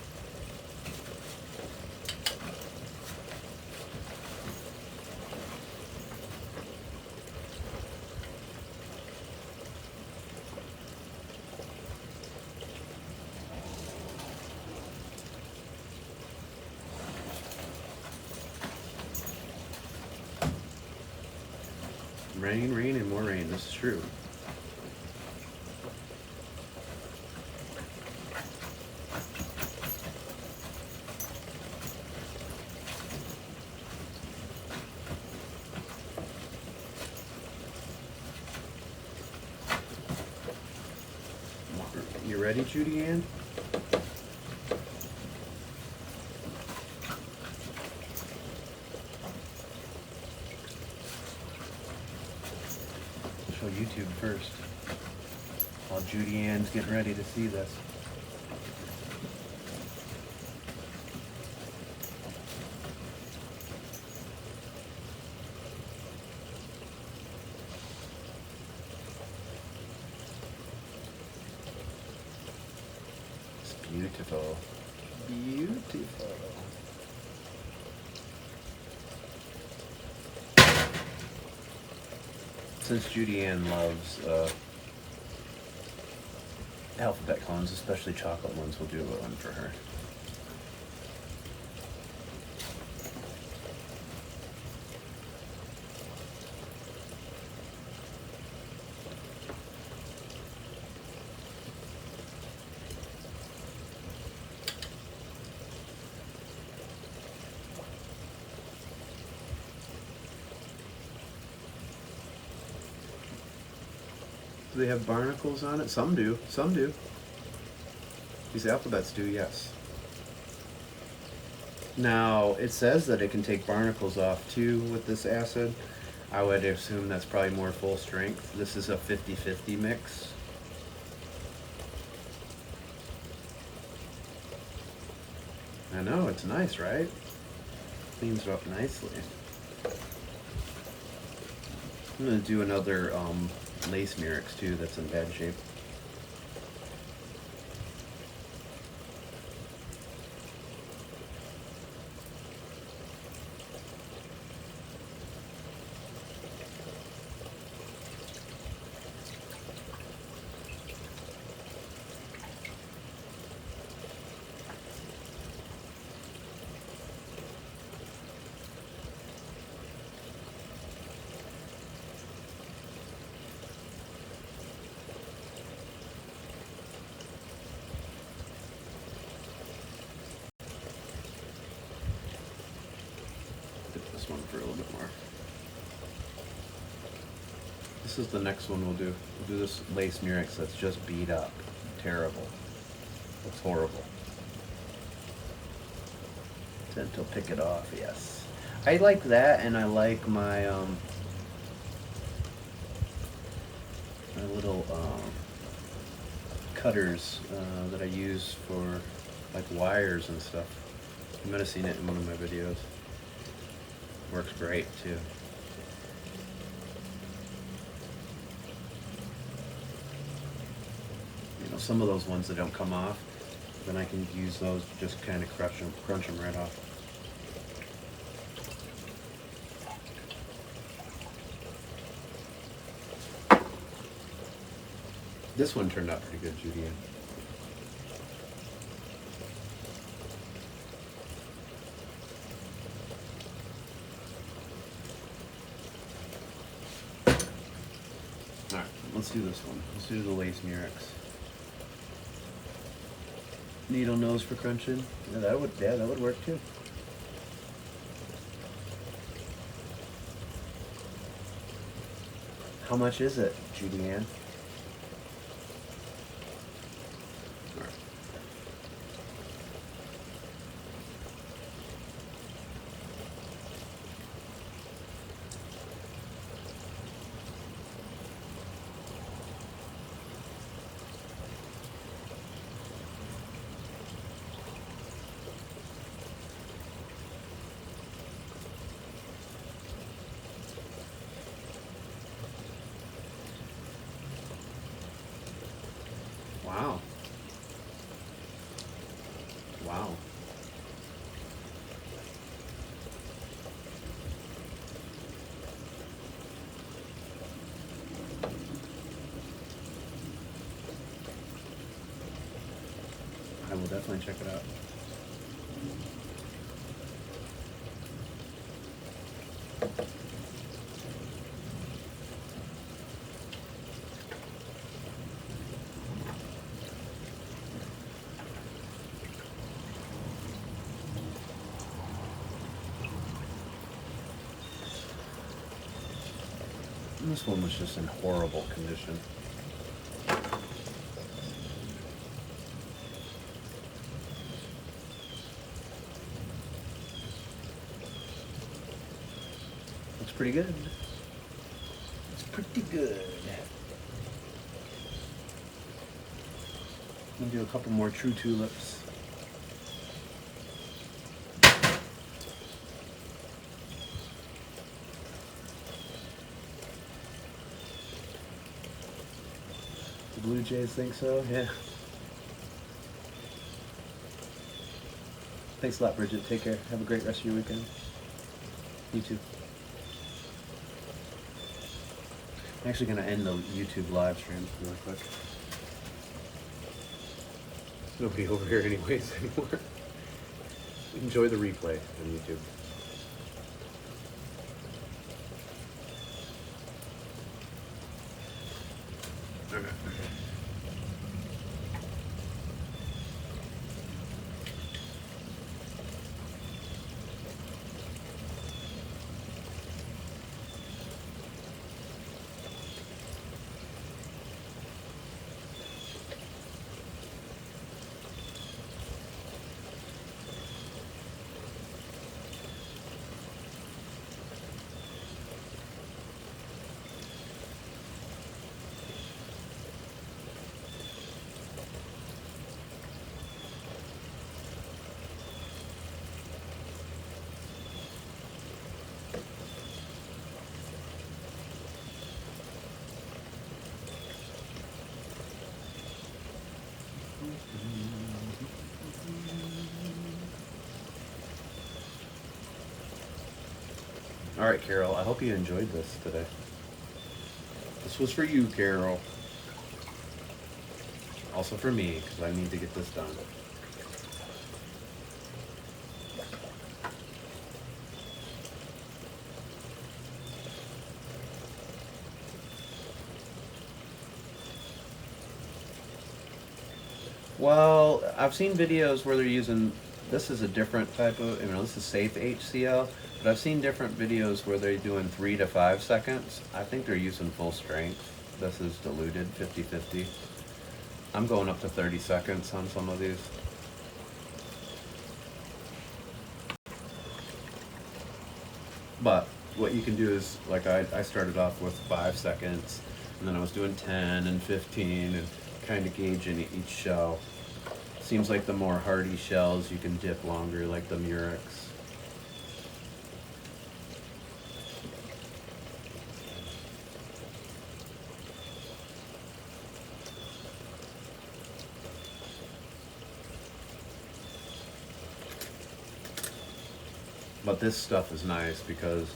A: Rain, rain, and more rain. This is true. You ready, Judy Ann? Show YouTube first, while Judy Ann's getting ready to see this. It's beautiful. Beautiful. Since Judy Ann loves alphabet clones, especially chocolate ones, we'll do one for her. Do they have barnacles on it? Some do. Some do. These alphabets do, yes. Now, it says that it can take barnacles off too with this acid. I would assume that's probably more full strength. This is a 50-50 mix. I know, it's nice, right? Cleans it up nicely. I'm going to do another lace murex too that's in bad shape. One for a little bit more. This is the next one we'll do. We'll do this lace murex that's just beat up. Terrible. Looks horrible. Then to pick it off, yes. I like that, and I like my my little cutters that I use for like wires and stuff. You might have seen it in one of my videos. Works great too. You know, some of those ones that don't come off, then I can use those to just kind of crunch them right off. This one turned out pretty good, Judy Ann. Alright, let's do this one. Let's do the lace murex. Needle nose for crunching. Yeah, that would work too. How much is it, Judy Ann? Wow. Wow. I will definitely check it out. This one was just in horrible condition. Looks pretty good. It's pretty good. I'm gonna do a couple more true tulips. The Blue Jays think so? Yeah. Thanks a lot, Bridget. Take care. Have a great rest of your weekend. You too. I'm actually going to end the YouTube live stream really quick. Nobody over here anyways anymore. Enjoy the replay on YouTube. All right, Carol, I hope you enjoyed this today. This was for you, Carol. Also for me, because I need to get this done. Well, I've seen videos where they're using, this is a different type of, this is Safe-HCL, but I've seen different videos where they're doing 3 to 5 seconds. I think they're using full strength. This is diluted, 50-50. I'm going up to 30 seconds on some of these. But what you can do is, like I started off with 5 seconds, and then I was doing 10 and 15 and kind of gauging each shell. Seems like the more hardy shells you can dip longer, like the murex. But this stuff is nice because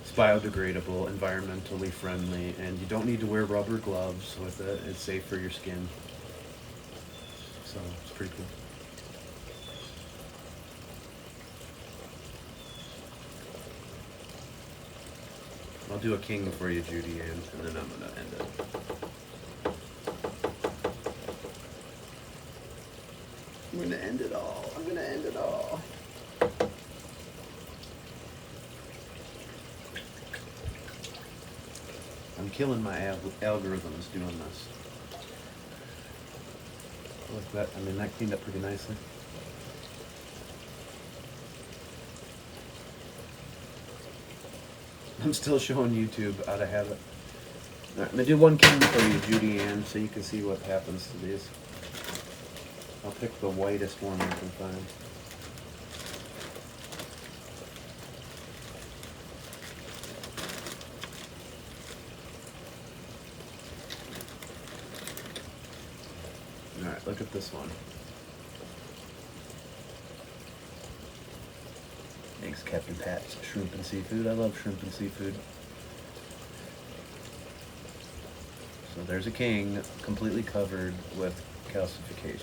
A: it's biodegradable, environmentally friendly, and you don't need to wear rubber gloves with it. It's safe for your skin. So it's pretty cool. I'll do a king for you, Judy Ann, and then I'm gonna end it. I'm gonna end it all. I'm gonna end it all. I'm I'm killing my algorithms doing this. Look that, I mean, that cleaned up pretty nicely. I'm still showing YouTube how to have it. All right, I'm gonna do one king for you, Judy Ann, so you can see what happens to these. I'll pick the whitest one I can find. All right, look at this one. Thanks, Captain Pat's shrimp and seafood. I love shrimp and seafood. So there's a king completely covered with calcification.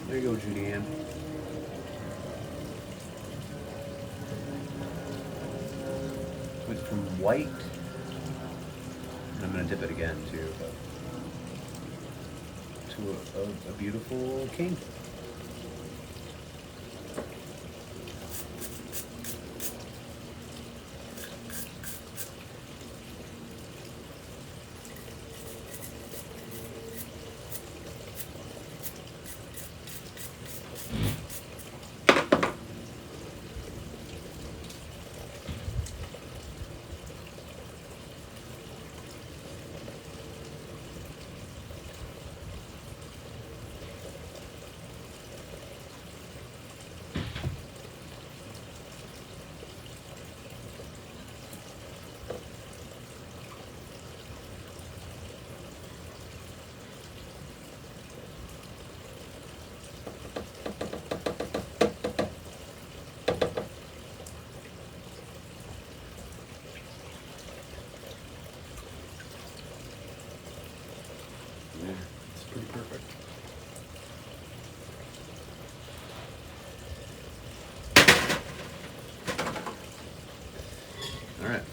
A: There you go, Judy Ann. Went from white, and I'm gonna dip it again too, but to a beautiful king. Yeah, it's pretty perfect. All right.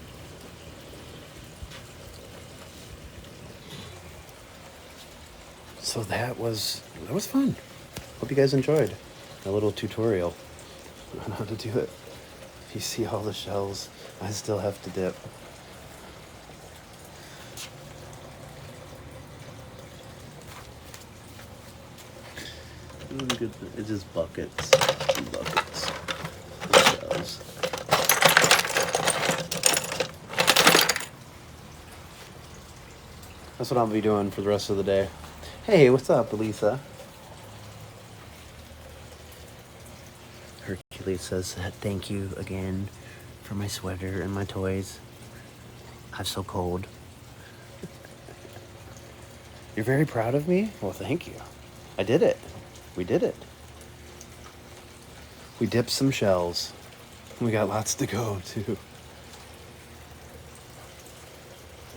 A: So that was fun. Hope you guys enjoyed a little tutorial on how to do it. You see all the shells. I still have to dip. Look at it's just buckets and buckets of shells. That's what I'll be doing for the rest of the day. Hey, what's up, Elisa? Hercules says thank you again for my sweater and my toys. I'm so cold. You're very proud of me? Well, thank you. I did it. We did it. We dipped some shells. We got lots to go, too.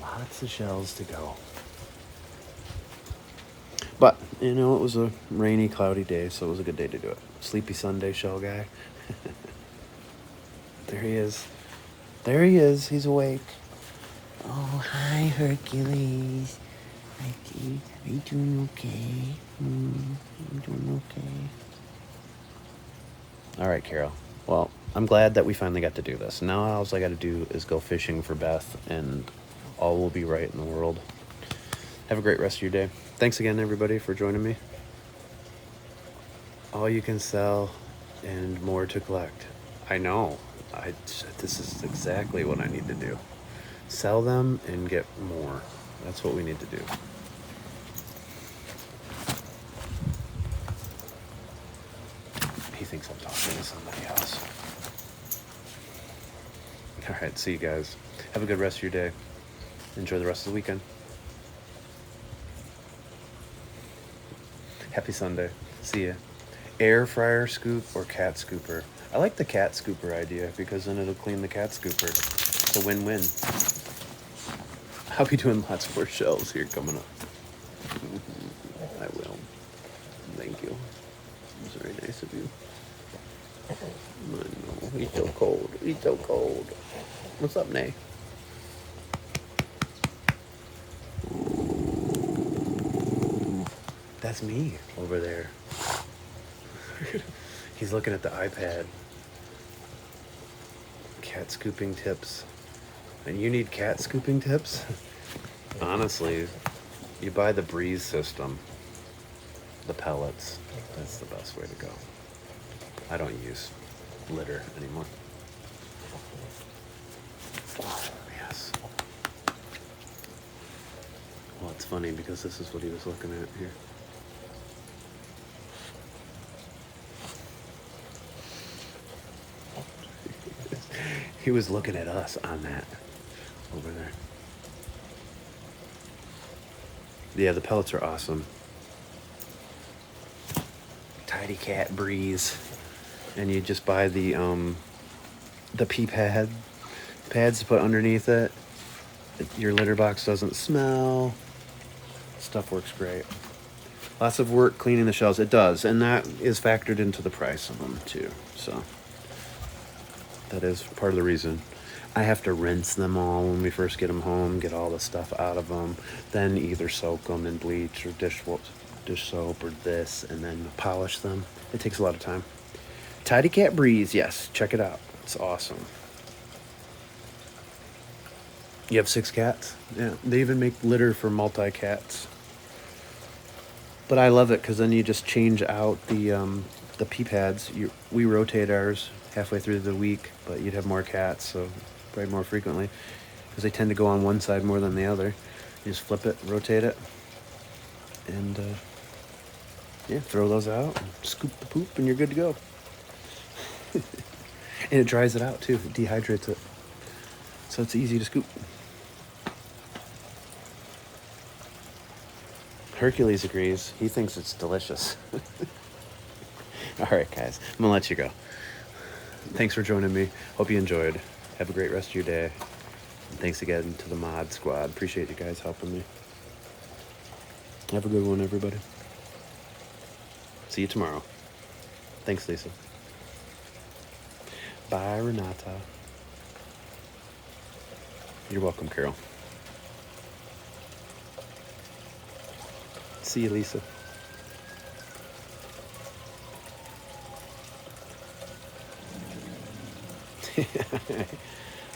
A: Lots of shells to go. But, you know, it was a rainy, cloudy day, so it was a good day to do it. Sleepy Sunday shell guy. There he is. There he is. He's awake. Oh, hi, Hercules. Hercules, are you doing okay? You doing okay? All right, Carol. Well, I'm glad that we finally got to do this. Now all I got to do is go fishing for Beth, and all will be right in the world. Have a great rest of your day. Thanks again, everybody, for joining me. All you can sell and more to collect. I know. This is exactly what I need to do. Sell them and get more. That's what we need to do. He thinks I'm talking to somebody else. All right, see you guys. Have a good rest of your day. Enjoy the rest of the weekend. Happy Sunday. See ya. Air fryer scoop or cat scooper? I like the cat scooper idea because then it'll clean the cat scooper. It's a win-win. I'll be doing lots more shells here coming up. I will. Thank you. It's very nice of you. I know. He's so cold. He's so cold. What's up, Nay? That's me over there. He's looking at the iPad. Cat scooping tips. And you need cat scooping tips? Honestly, you buy the Breeze system. The pellets. That's the best way to go. I don't use litter anymore. Yes. Well, it's funny because this is what he was looking at here. He was looking at us on that over there. Yeah, the pellets are awesome. Tidy Cat Breeze. And you just buy the pee pads to put underneath it. Your litter box doesn't smell. Stuff works great. Lots of work cleaning the shells. It does, and that is factored into the price of them too. So that is part of the reason. I have to rinse them all when we first get them home, get all the stuff out of them, then either soak them in bleach or dish soap or this, and then polish them. It takes a lot of time. Tidy Cat Breeze, yes, check it out. It's awesome. You have 6 cats? Yeah, they even make litter for multi-cats. But I love it because then you just change out the pee pads. We rotate ours halfway through the week, but you'd have more cats, so probably more frequently, because they tend to go on one side more than the other. You just flip it, rotate it, and yeah, throw those out, and scoop the poop, and you're good to go. And it dries it out too. It dehydrates it, so it's easy to scoop. Hercules agrees. He thinks it's delicious. All right, guys, I'm gonna let you go. Thanks for joining me. Hope you enjoyed. Have a great rest of your day. And thanks again to the mod squad. Appreciate you guys helping me. Have a good one, everybody. See you tomorrow. Thanks, Lisa. Bye, Renata. You're welcome, Carol. See you, Lisa.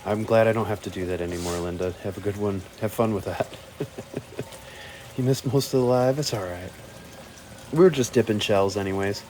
A: I'm glad I don't have to do that anymore, Linda. Have a good one. Have fun with that. You missed most of the live? It's all right. We were just dipping shells anyways.